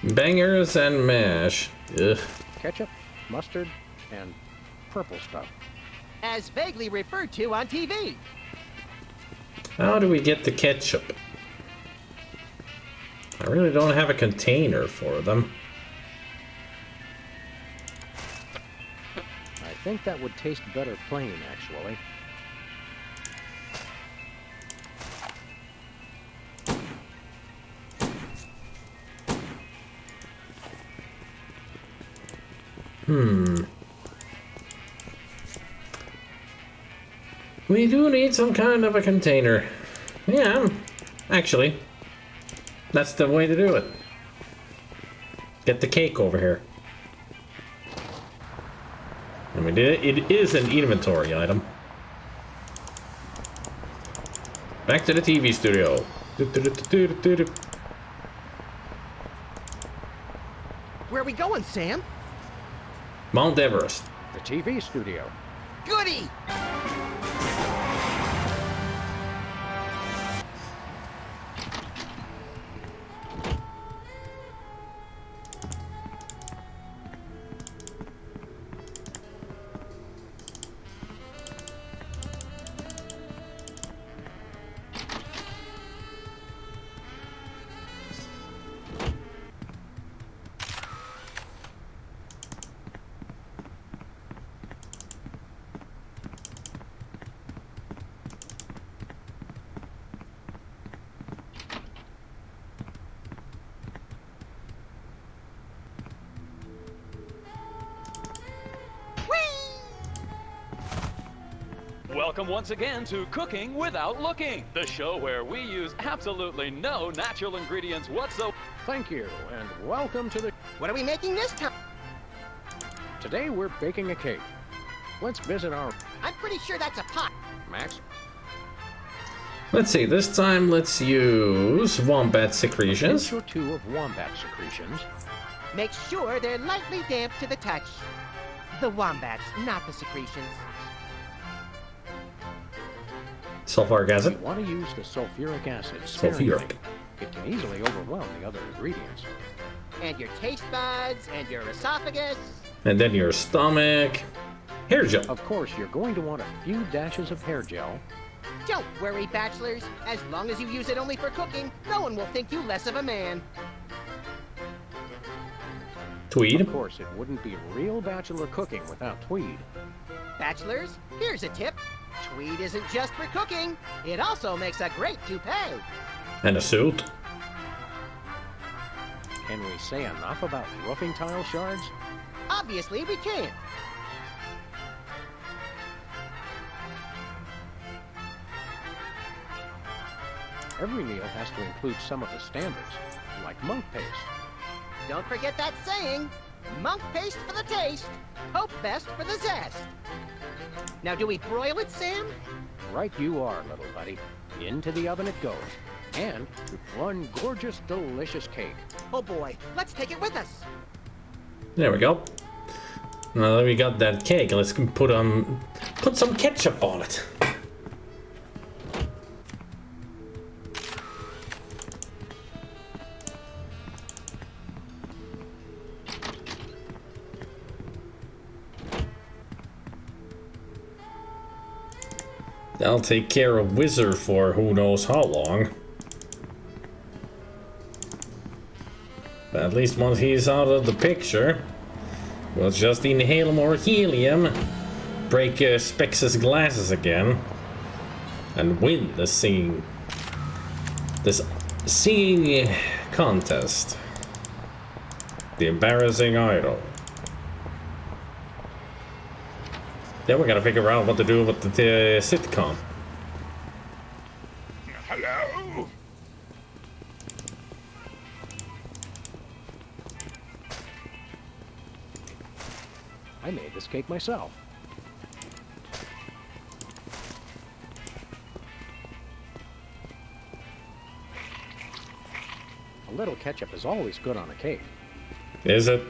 Bangers and mash. Ugh. Ketchup, mustard, and purple stuff. As vaguely referred to on TV. How do we get the ketchup? I really don't have a container for them. I think that would taste better plain, actually. We do need some kind of a container. Yeah, actually, that's the way to do it. Get the cake over here. I mean, it is an inventory item. Back to the TV studio. Where are we going, Sam? Mount Everest. The TV studio. Goody! Welcome once again to Cooking Without Looking, the show where we use absolutely no natural ingredients whatsoever. Thank you, and welcome to the... What are we making this time? Today we're baking a cake. Let's visit our... I'm pretty sure that's a pot. Max? Let's see, this time let's use wombat secretions. Pinch or two of wombat secretions. Make sure they're lightly damp to the touch. The wombats, not the secretions. Sulfuric acid. You want to use the sulfuric acid sparingly. Sulfuric. It can easily overwhelm the other ingredients. And your taste buds, and your esophagus. And then your stomach. Hair gel. Of course, you're going to want a few dashes of hair gel. Don't worry, bachelors. As long as you use it only for cooking, no one will think you less of a man. Tweed. Of course, it wouldn't be real bachelor cooking without tweed. Bachelors, here's a tip. Tweed isn't just for cooking. It also makes a great toupee. And a suit. Can we say enough about roofing tile shards? Obviously, we can't. Every meal has to include some of the standards, like monk paste. Don't forget that saying. Monk paste for the taste, Pope Fest for the zest. Now, do we broil it, Sam? Right you are, little buddy. Into the oven it goes. And one gorgeous, delicious cake. Oh boy, let's take it with us. There we go. Now that we got that cake, let's put some ketchup on it. I'll take care of Wizard for who knows how long. But at least once he's out of the picture, we'll just inhale more helium, break Spex's glasses again, and win the singing contest. The embarrassing idol. Then we gotta figure out what to do with the sitcom. Hello? I made this cake myself. A little ketchup is always good on a cake. Is it?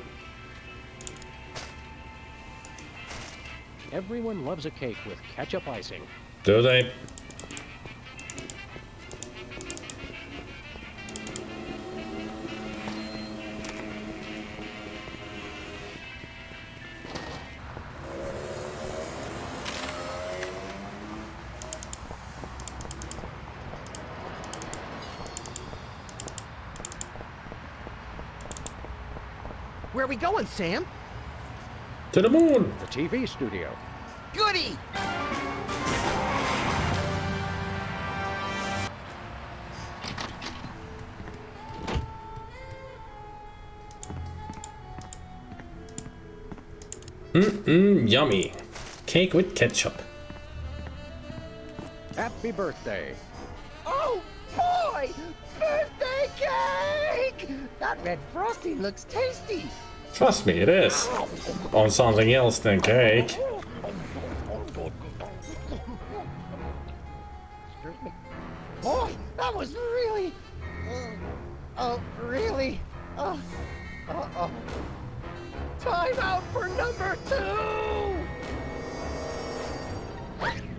Everyone loves a cake with ketchup icing. Do they? Where are we going, Sam? To the moon! The TV studio. Goody! Yummy. Cake with ketchup. Happy birthday. Oh, boy! Birthday cake! That red frosting looks tasty. Trust me, it is. On something else than cake. Boy, that was really... really... Uh-oh. Time out for number 2!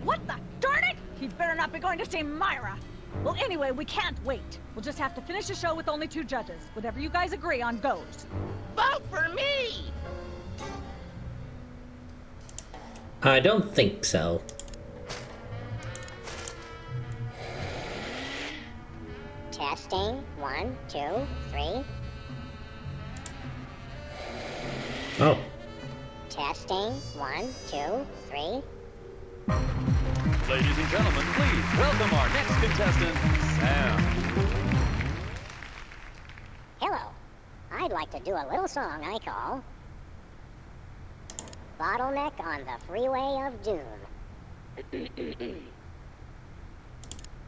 What the? Darn it! He'd better not be going to see Myra. Well, anyway, we can't wait. We'll just have to finish the show with only 2 judges. Whatever you guys agree on goes. Vote for me! I don't think so. Testing. 1, 2, 3. Oh. Testing. 1, 2, 3. Ladies and gentlemen, please welcome our next contestant, Sam. Hello. I'd like to do a little song I call Bottleneck on the Freeway of Doom.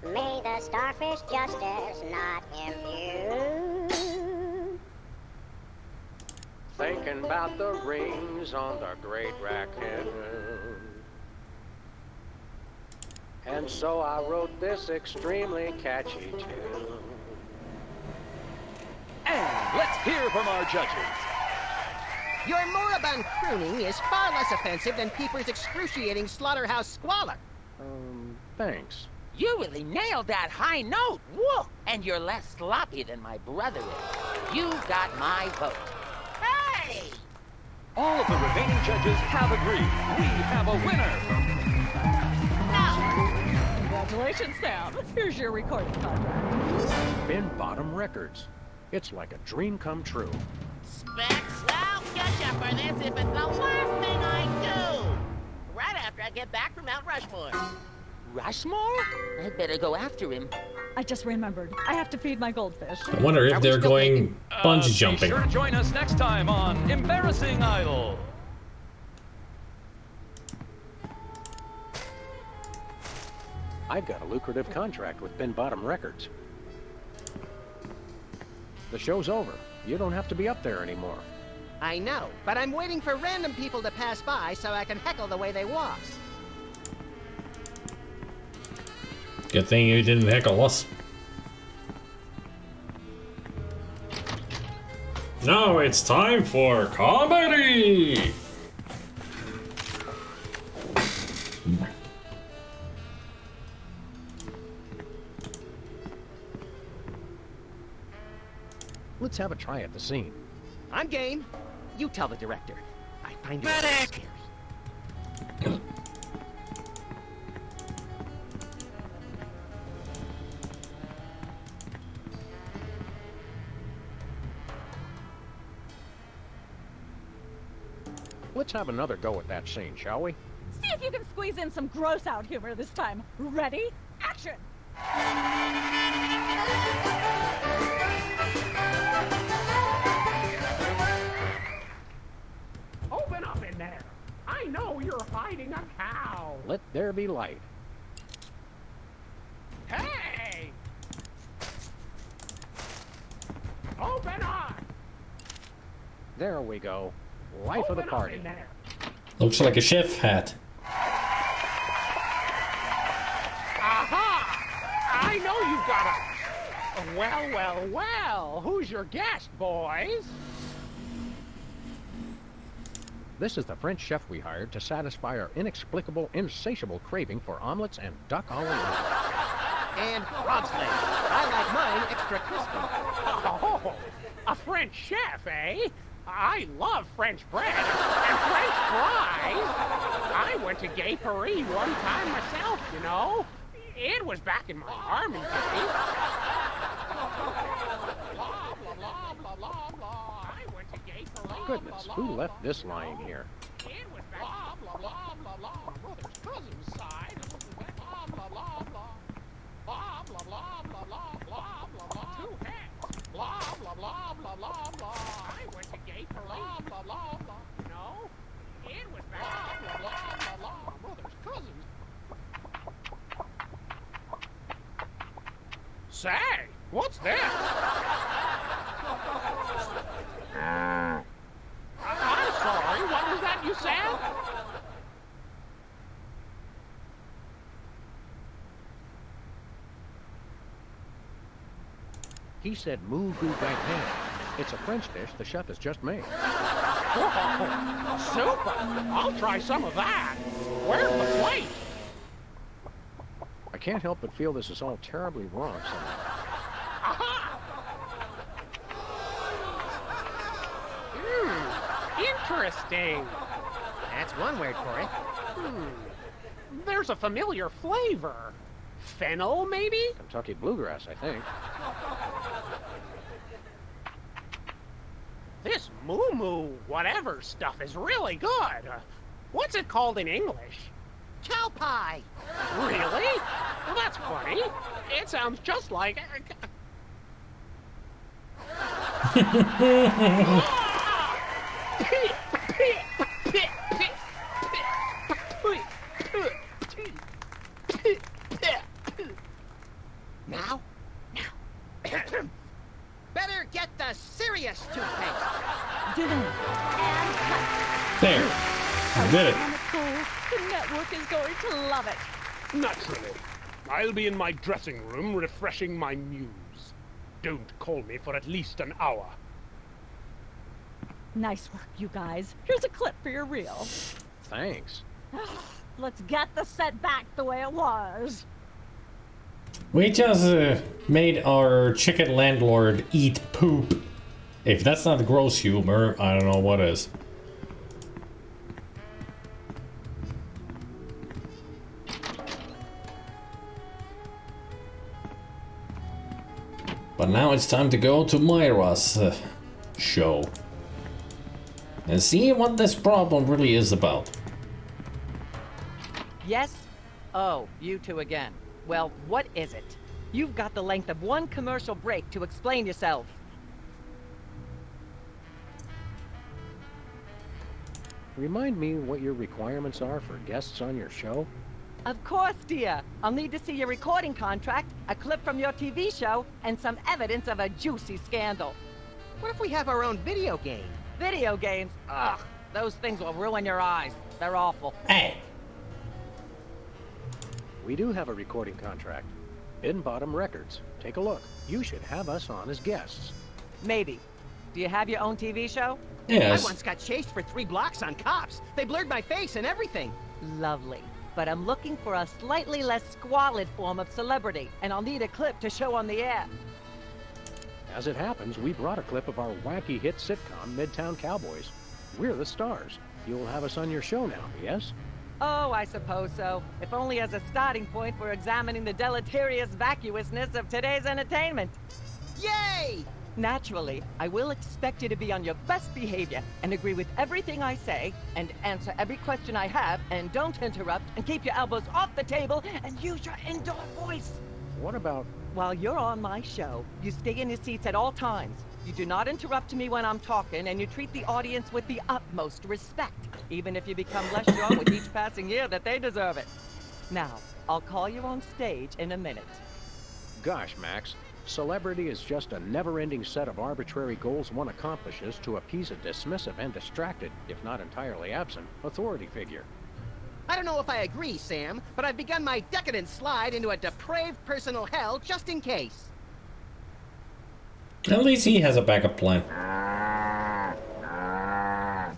May the starfish justice not impugn. Thinking about the rings on the Great Raccoon. And so I wrote this extremely catchy tune. And let's hear from our judges. Your moribund crooning is far less offensive than Peeper's excruciating slaughterhouse squalor. Thanks. You really nailed that high note. Whoa! And you're less sloppy than my brother is. You got my vote. Hey! All of the remaining judges have agreed. We have a winner. Congratulations, Sam. Here's your recording contract. Bin Bottom Records. It's like a dream come true. Specs, I'll catch you for this if it's the last thing I do! Right after I get back from Mount Rushmore. Rushmore? I'd better go after him. I just remembered. I have to feed my goldfish. I wonder if they're going bungee jumping. Be sure to join us next time on Embarrassing Idol. I've got a lucrative contract with Bin Bottom Records. The show's over. You don't have to be up there anymore. I know, but I'm waiting for random people to pass by so I can heckle the way they walk. Good thing you didn't heckle us. Now it's time for comedy! Let's have a try at the scene. I'm game. You tell the director. I find it Medic! scary. Let's have another go at that scene, shall we? See if you can squeeze in some gross out humor this time. Ready? Action! Open up in there. I know you're hiding a there be light. Hey! Open up! There we go. Life of the party. Looks like a chef hat. Aha! I know you've got a... Well, well, well. Who's your guest, boys? This is the French chef we hired to satisfy our inexplicable, insatiable craving for omelets and duck a la mode. And frog legs. I like mine extra crispy. Oh, a French chef, eh? I love French bread and French fries. I went to Gay Paris one time myself, you know. It was back in my army days. I went to Gay Paris. Goodness, who left this lying here? It was back my brother's cousin's side. Two heads. I went to Gay Paris. No, it was back my brother's cousin's. Say, what's this? I'm sorry, what was that you said? He said moo goo bang. It's a French dish the chef has just made. Oh, super! I'll try some of that. Where's the plate? I can't help but feel this is all terribly wrong somehow. Aha! Interesting. That's one word for it. There's a familiar flavor. Fennel, maybe? Kentucky bluegrass, I think. This moo-moo whatever stuff is really good. What's it called in English? Cow pie. Really? Well, that's funny. It sounds just like... Now? Better get the serious toothpaste. Did it. And cut. There. I did it. Nicole, the network is going to love it. Naturally. I'll be in my dressing room refreshing my muse. Don't call me for at least an hour. Nice work, you guys. Here's a clip for your reel. Thanks. Let's get the set back the way it was. We just made our chicken landlord eat poop. If that's not gross humor, I don't know what is. But now it's time to go to Myra's show and see what this problem really is about. Yes? Oh, you two again. Well, what is it? You've got the length of one commercial break to explain yourself. Remind me what your requirements are for guests on your show? Of course, dear. I'll need to see your recording contract, a clip from your TV show, and some evidence of a juicy scandal. What if we have our own video game? Video games? Ugh, those things will ruin your eyes. They're awful. Hey! We do have a recording contract. Bin Bottom Records. Take a look. You should have us on as guests. Maybe. Do you have your own TV show? Yes. I once got chased for 3 blocks on cops. They blurred my face and everything. Lovely. But I'm looking for a slightly less squalid form of celebrity, and I'll need a clip to show on the air. As it happens, we brought a clip of our wacky hit sitcom, Midtown Cowboys. We're the stars. You'll have us on your show now, yes? Oh, I suppose so. If only as a starting point for examining the deleterious vacuousness of today's entertainment. Yay! Naturally, I will expect you to be on your best behavior and agree with everything I say and answer every question I have and don't interrupt and keep your elbows off the table and use your indoor voice. What about... While you're on my show, you stay in your seats at all times. You do not interrupt me when I'm talking, and you treat the audience with the utmost respect, even if you become less sure with each passing year that they deserve it. Now, I'll call you on stage in a minute. Gosh, Max. Celebrity is just a never-ending set of arbitrary goals one accomplishes to appease a dismissive and distracted, if not entirely absent, authority figure. I don't know if I agree, Sam, but I've begun my decadent slide into a depraved personal hell just in case. At least he has a backup plan.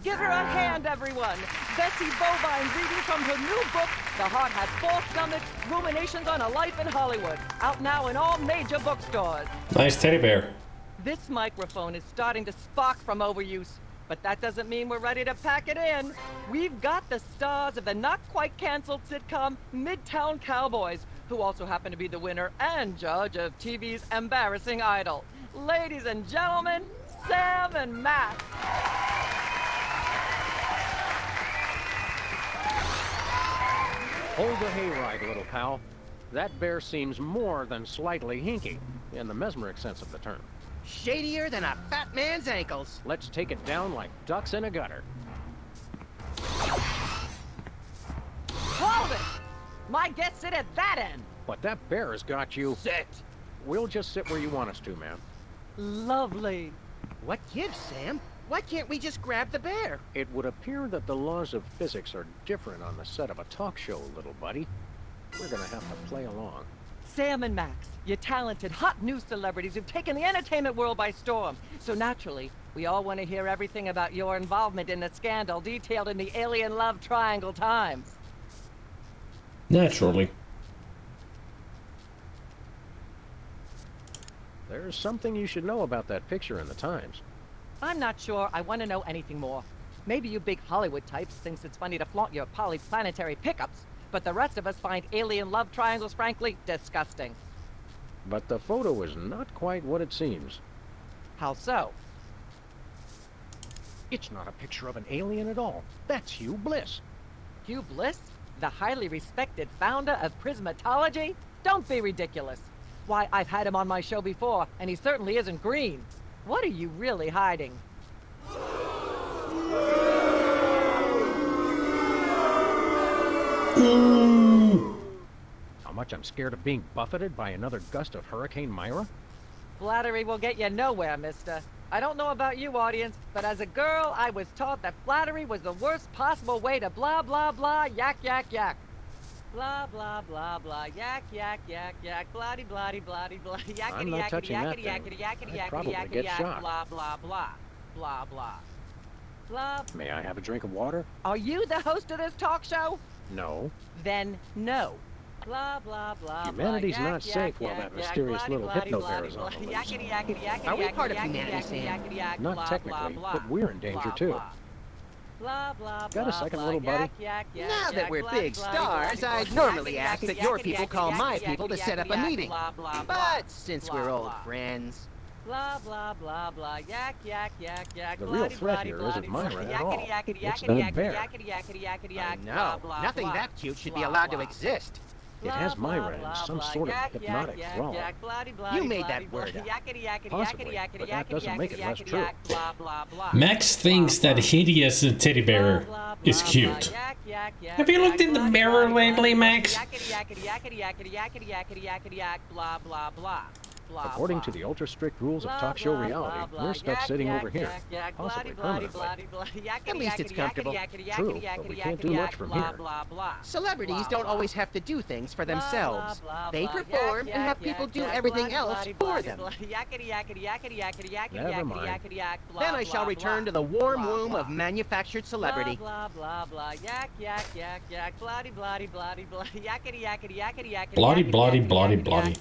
Give her a hand, everyone! Bessie Bovine reading from her new book, The Heart Has Four Stomachs, Ruminations on a Life in Hollywood. Out now in all major bookstores. Nice teddy bear. This microphone is starting to spark from overuse, but that doesn't mean we're ready to pack it in. We've got the stars of the not-quite-canceled sitcom Midtown Cowboys, who also happen to be the winner and judge of TV's Embarrassing Idol. Ladies and gentlemen, Sam and Matt. Hold the hayride, little pal. That bear seems more than slightly hinky, in the mesmeric sense of the term. Shadier than a fat man's ankles. Let's take it down like ducks in a gutter. Hold it! My guests sit at that end. But that bear has got you. Sit. We'll just sit where you want us to, man. Lovely. What gives, Sam? Why can't we just grab the bear? It would appear that the laws of physics are different on the set of a talk show, little buddy. We're gonna have to play along. Sam and Max, you're talented, hot news celebrities who've taken the entertainment world by storm. So naturally, we all want to hear everything about your involvement in the scandal detailed in the Alien Love Triangle Times. Naturally. There's something you should know about that picture in the Times. I'm not sure I want to know anything more. Maybe you big Hollywood types thinks it's funny to flaunt your polyplanetary pickups, but the rest of us find alien love triangles, frankly, disgusting. But the photo is not quite what it seems. How so? It's not a picture of an alien at all. That's Hugh Bliss. Hugh Bliss? The highly respected founder of Prismatology? Don't be ridiculous. Why, I've had him on my show before, and he certainly isn't green. What are you really hiding? How much I'm scared of being buffeted by another gust of Hurricane Myra? Flattery will get you nowhere, mister. I don't know about you, audience, but as a girl, I was taught that flattery was the worst possible way to blah, blah, blah, yak, yak, yak. Blah, blah, blah, blah, yak, yak, yak, yak, blah-de, blah-de, blah-de, blah, yakety, I'm not yakety, touching that yakety, thing. yakety, yakety, I'd yakety, probably yakety, get yak, shocked. blah, blah, blah, blah, blah, blah. May I have a drink of water? Are you the host of this talk show? No. Then no. Blah, blah, blah, Humanity's blah, not yak, safe yak, while yak, that yak, mysterious blah-de, little blah-de, hypno blah-de, bear is on the blah, loose. yakety, yakety, yakety, Are we yakety, part of yakety, humanity, yakety, Sam? yakety, yak, Not blah, technically, blah, but we're in danger blah, too. blah. Blah, blah, Got a blah, second, blah, little buddy? yak, yak, yak, Now that yak, we're blah-de, big blah-de, stars, blah-de, I'd blah, normally yakety, ask yakety, that your yakety, people yakety, call my yakety, people to yakety, set up a yakety, meeting. blah, blah, blah, But since blah, we're old blah. friends... Blah, blah, blah, blah, yak, yak, yak, yak, The real blah-de, threat blah-de, here blah-de, isn't Myra blah, at all. yakety, yakety, It's yakety, that yakety, bear. yakety, yakety, yakety, I yak, know. blah, blah, Nothing blah. that cute should be Blah, allowed to blah. exist. It has Myra in some sort of hypnotic thrall. You made that word up. Possibly, but that doesn't make it less true. Max thinks that hideous teddy bear is cute. Have you looked in the mirror lately, Max? According to the ultra-strict rules of talk show reality, we're stuck sitting over here, possibly permanently. At least it's comfortable. True, but we can't do much from here. Celebrities don't always have to do things for themselves. They perform and have people do everything else for them. Never mind. Then I shall return to the warm womb of manufactured celebrity. Bloody, bloody, bloody, bloody.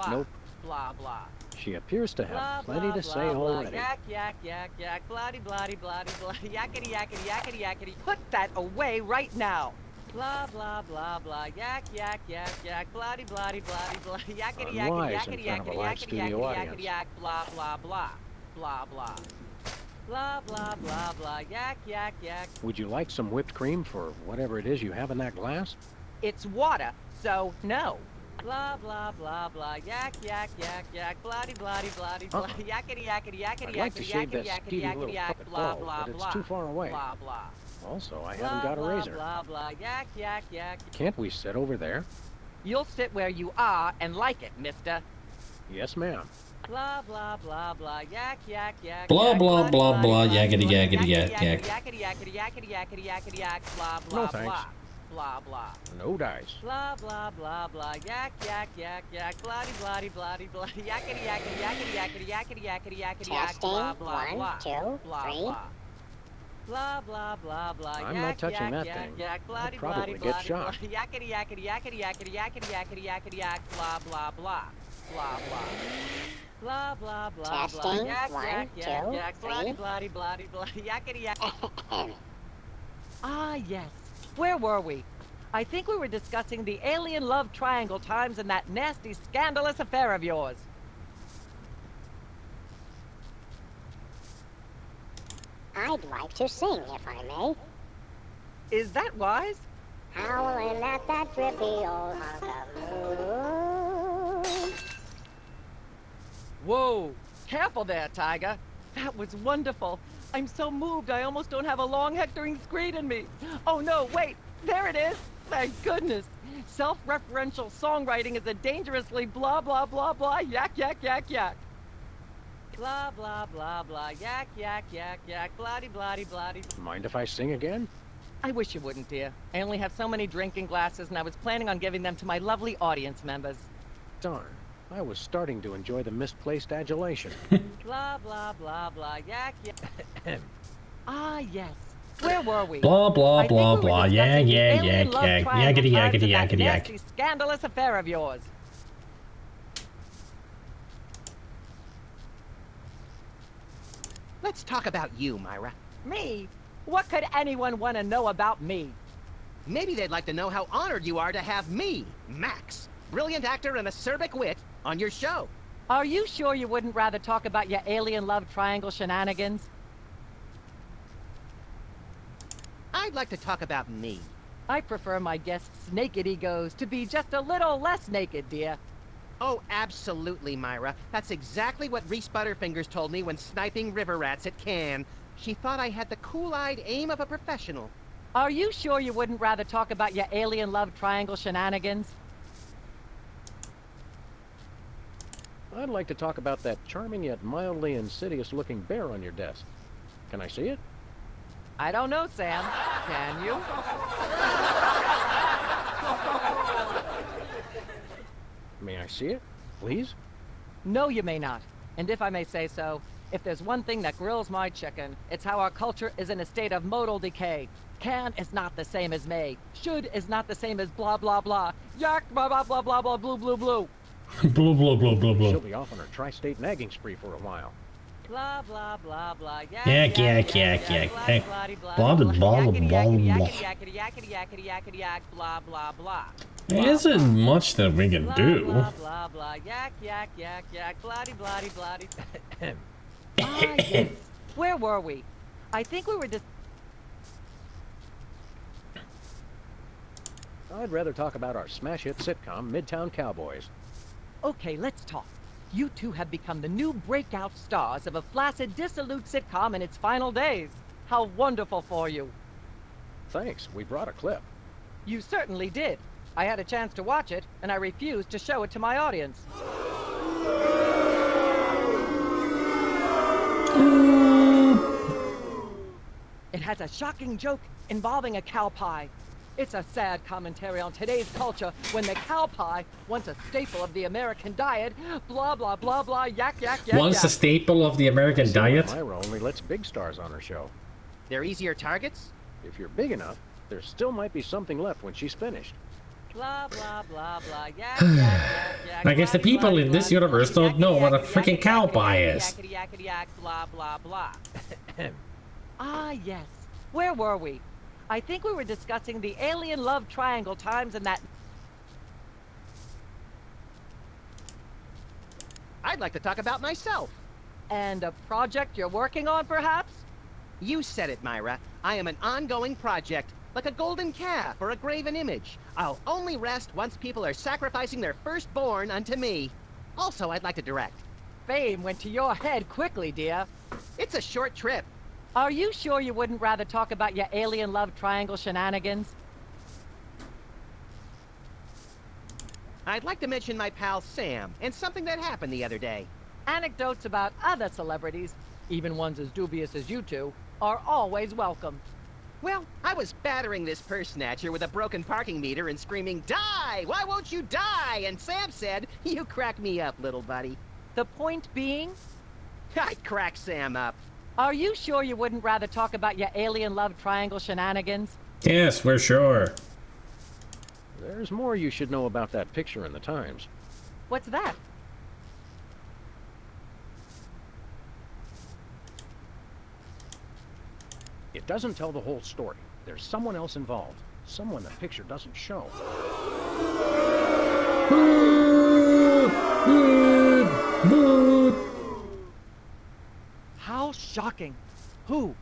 Nope. Blah, blah. She appears to have plenty to say already. Yak, yak, yak, yak, bloody, bloody, bloody, bloody, yakety, yakety, yakety, yakety. Put that away right now. Blah, blah, blah, blah, yak, yak, yak, yak, bloody, bloody, bloody, bloody, yakety, yakety, Unwise in yakety, front of a yakety, live yakety, studio yakety, audience. yakety, yak, blah, blah, blah, blah, blah. Blah, blah, blah, blah, yak, yak, yak. Would you like some whipped cream for whatever it is you have in that glass? It's water, so no. Blah, blah, blah, blah, yak, yak, yak, yak, bloody, bloody, bloody, bloody, yakety, yakety, yakety, I'd like to yakety, shave yakety, that yakety, speedy yakety, little yak, puppet blah, bald, blah, but it's blah. too far away. Blah, blah. Also, I haven't got a blah, razor. blah, blah, yak, yak, yak. Can't we sit over there? You'll sit where you are and like it, mister. Yes, ma'am. Blah, blah, blah, blah, yak, yak, yak, Blah, yak, blah, bloody, blah, bloody, blah, bloody, yakety, bloody, yakety, yak, yakety, yak. yakety, yakety, yakety, yakety, yakety, yak, blah, No, blah, thanks. blah, blah, blah. No dice. Blah, blah, blah, blah, yak, yak, yak, yak, bloody, bloody, bloody, bloody, yakety, yakety, yakety, yakety, yakety, yakety, yakety, yak, Testing. blah, blah, 1, blah. 2, Blah, 3. blah. Blah, blah, blah, blah, I'm yak, not touching yak, that yak, thing. yak, I'd bloody, probably bloody, get bloody, shot. bloody, yakety, yakety, yakety, yakety, yakety, yakety, yakety, yak, blah, blah, blah. Blah, blah. Blah, blah, blah, blah, Testing. yak, 1, yak, 2, yak, yak, bloody, 3. bloody, bloody, bloody, yakety, yak. Ah, yes. Where were we? I think we were discussing the alien love triangle times and that nasty, scandalous affair of yours. I'd like to sing, if I may. Is that wise? Howling at that drippy old hunk of moon. Whoa! Careful there, Tiger. That was wonderful. I'm so moved I almost don't have a long hectoring screed in me. Oh no, wait! There it is! Thank goodness! Self-referential songwriting is a dangerously blah blah blah blah yak yak yak yak. Blah blah blah blah yak yak yak yak bloody bloody bloody. Mind if I sing again? I wish you wouldn't, dear. I only have so many drinking glasses and I was planning on giving them to my lovely audience members. Darn. I was starting to enjoy the misplaced adulation. Blah blah blah blah yak yak. Ah yes. Where were we? Blah, blah, I think blah, we were blah, yeah, discussing the yeah, alien yak, love yak, triangle yakety, times yakety, and that yakety, yak. nasty, scandalous affair of yours. Let's talk about you, Myra. Me? What could anyone want to know about me? Maybe they'd like to know how honored you are to have me, Max, brilliant actor and acerbic wit, on your show. Are you sure you wouldn't rather talk about your alien love triangle shenanigans? I'd like to talk about me. I prefer my guests' naked egos to be just a little less naked, dear. Oh, absolutely, Myra. That's exactly what Reese Butterfingers told me when sniping river rats at Cannes. She thought I had the cool-eyed aim of a professional. Are you sure you wouldn't rather talk about your alien love triangle shenanigans? I'd like to talk about that charming yet mildly insidious-looking bear on your desk. Can I see it? I don't know, Sam. Can you? May I see it, please? No, you may not. And if I may say so, if there's one thing that grills my chicken, it's how our culture is in a state of modal decay. Can is not the same as may. Should is not the same as blah blah blah. Yak blah blah blah blah blah blue blue blue. Blue, blue, blue, blue, blue. She'll be off on her tri-state nagging spree for a while. Blah blah blah blah. Yak, yak, yak, yak. Blah Blah, blah, blah, blah, blah. yakety yakety yakety yakety yak blah blah blah. There isn't much that we can do. Blah blah blah yak yak yak yak bloody bloody bloody. Ah yes. Where were we? I think we were just. I'd rather talk about our smash hit sitcom, Midtown Cowboys. Okay, let's talk. You two have become the new breakout stars of a flaccid, dissolute sitcom in its final days. How wonderful for you. Thanks, we brought a clip. You certainly did. I had a chance to watch it, and I refused to show it to my audience. It has a shocking joke involving a cow pie. It's a sad commentary on today's culture when the cow pie, once a staple of the American diet, blah blah blah blah yak yak yak. Once a staple of the American diet? Myra only lets big stars on her show. They're easier targets? If you're big enough, there still might be something left when she's finished. Blah blah blah blah yak yak yak yak. I guess the people in this universe don't know what a freaking cow pie is. Yakety yakety yak blah blah blah. Ah yes. Where were we? I think we were discussing the alien love triangle times and that. I'd like to talk about myself. And a project you're working on, perhaps? You said it, Myra. I am an ongoing project, like a golden calf or a graven image. I'll only rest once people are sacrificing their firstborn unto me. Also, I'd like to direct. Fame went to your head quickly, dear. It's a short trip. Are you sure you wouldn't rather talk about your alien love triangle shenanigans? I'd like to mention my pal Sam and something that happened the other day. Anecdotes about other celebrities, even ones as dubious as you two, are always welcome. Well, I was battering this purse snatcher with a broken parking meter and screaming, "Die! Why won't you die?" And Sam said, "You crack me up, little buddy." The point being? I crack Sam up. Are you sure you wouldn't rather talk about your alien love triangle shenanigans? Yes, we're sure. There's more you should know about that picture in the Times. What's that? It doesn't tell the whole story. There's someone else involved. Someone the picture doesn't show. How shocking. Who?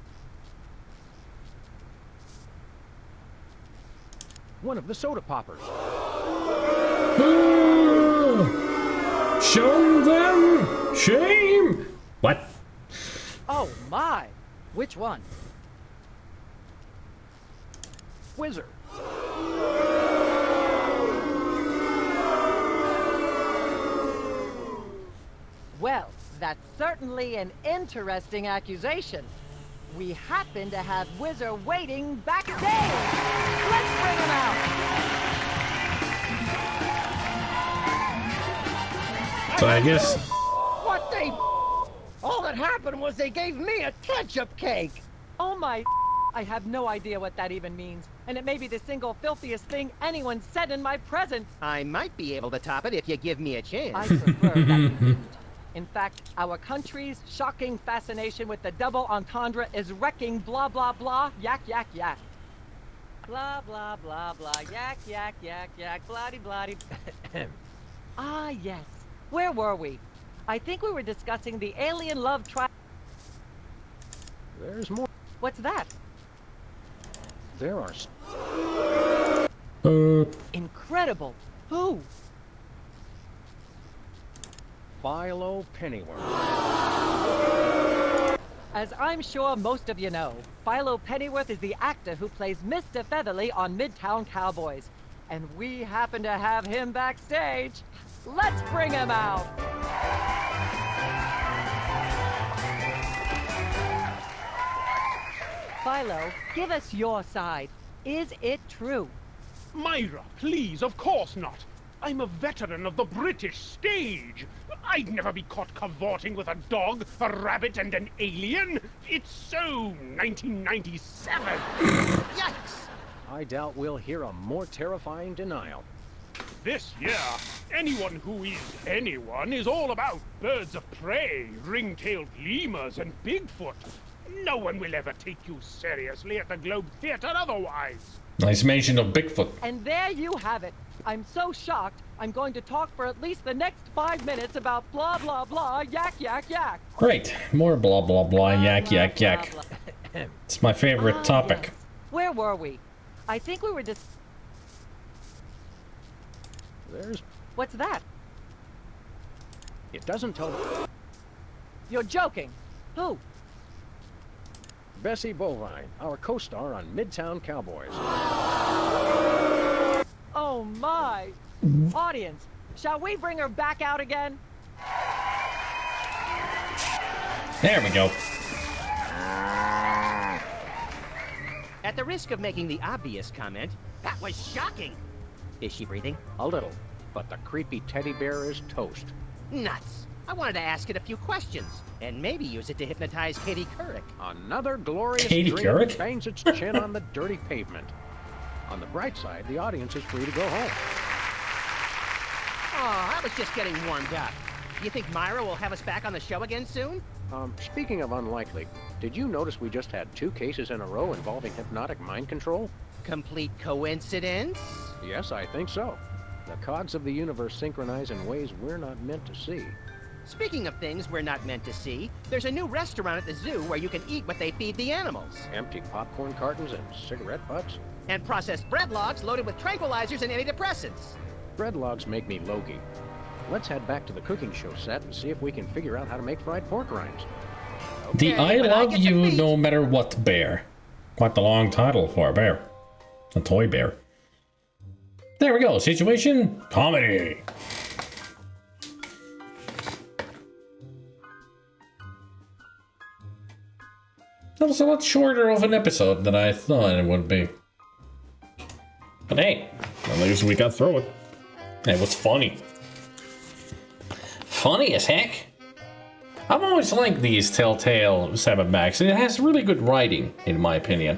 One of the soda poppers. Show them shame! What? Oh my! Which one? Whizzer. Well, that's certainly an interesting accusation. We happen to have Whizzer waiting backstage. Let's bring him out. So I guess... What they... All that happened was they gave me a ketchup cake. Oh my... I have no idea what that even means. And it may be the single filthiest thing anyone said in my presence. I might be able to top it if you give me a chance. I prefer that you didn't. In fact, our country's shocking fascination with the double entendre is wrecking blah blah blah, yak yak yak. Blah blah blah blah, yak yak yak yak, bloody bloody. Ah yes, where were we? I think we were discussing the alien love There's more. What's that? There are... Incredible. Who? Philo Pennyworth. As I'm sure most of you know, Philo Pennyworth is the actor who plays Mr. Featherly on Midtown Cowboys. And we happen to have him backstage. Let's bring him out! Philo, give us your side. Is it true? Myra, please, of course not. I'm a veteran of the British stage. I'd never be caught cavorting with a dog, a rabbit, and an alien. It's so 1997. Yikes! I doubt we'll hear a more terrifying denial. This year, anyone who is anyone is all about birds of prey, ring-tailed lemurs, and Bigfoot. No one will ever take you seriously at the Globe Theatre otherwise. Nice mention of Bigfoot. And there you have it. I'm so shocked, I'm going to talk for at least the next 5 minutes about blah blah blah, yak yak yak. Great. More blah blah blah, yak yak yak. It's my favorite topic. Yes. Where were we? I think we were There's... What's that? It doesn't tell... You're joking. Who? Bessie Bovine, our co-star on Midtown Cowboys. Oh my! Audience, shall we bring her back out again? There we go. At the risk of making the obvious comment, that was shocking. Is she breathing? A little, but the creepy teddy bear is toast. Nuts. I wanted to ask it a few questions, and maybe use it to hypnotize Katie Couric. Another glorious Katie dream Couric? bangs its chin on the dirty pavement. On the bright side, the audience is free to go home. Oh, I was just getting warmed up. You think Myra will have us back on the show again soon? Speaking of unlikely, did you notice we just had 2 cases in a row involving hypnotic mind control? Complete coincidence? Yes, I think so. The cogs of the universe synchronize in ways we're not meant to see. Speaking of things we're not meant to see, there's a new restaurant at the zoo where you can eat what they feed the animals. Empty popcorn cartons and cigarette butts? And processed bread logs loaded with tranquilizers and antidepressants. Bread logs make me logy. Let's head back to the cooking show set and see if we can figure out how to make fried pork rinds. The I Love You No Matter What Bear. Quite the long title for a bear. A toy bear. There we go. Situation comedy. That was a lot shorter of an episode than I thought it would be. But hey, at least we got through it. It was funny. Funny as heck. I've always liked these Telltale 7 Max. It has really good writing, in my opinion.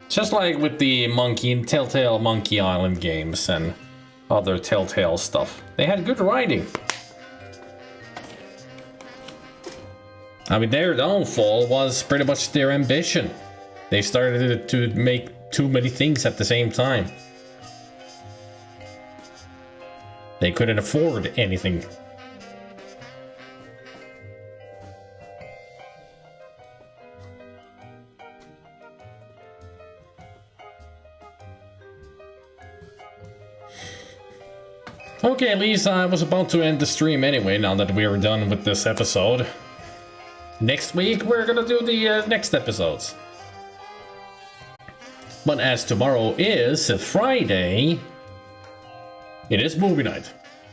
Just like with the Telltale Monkey Island games and other Telltale stuff. They had good writing. I mean, their downfall was pretty much their ambition. They started to make too many things at the same time. They couldn't afford anything. Okay, Lisa, I was about to end the stream anyway, now that we are done with this episode. Next week, we're gonna do the next episodes. But as tomorrow is Friday, it is movie night.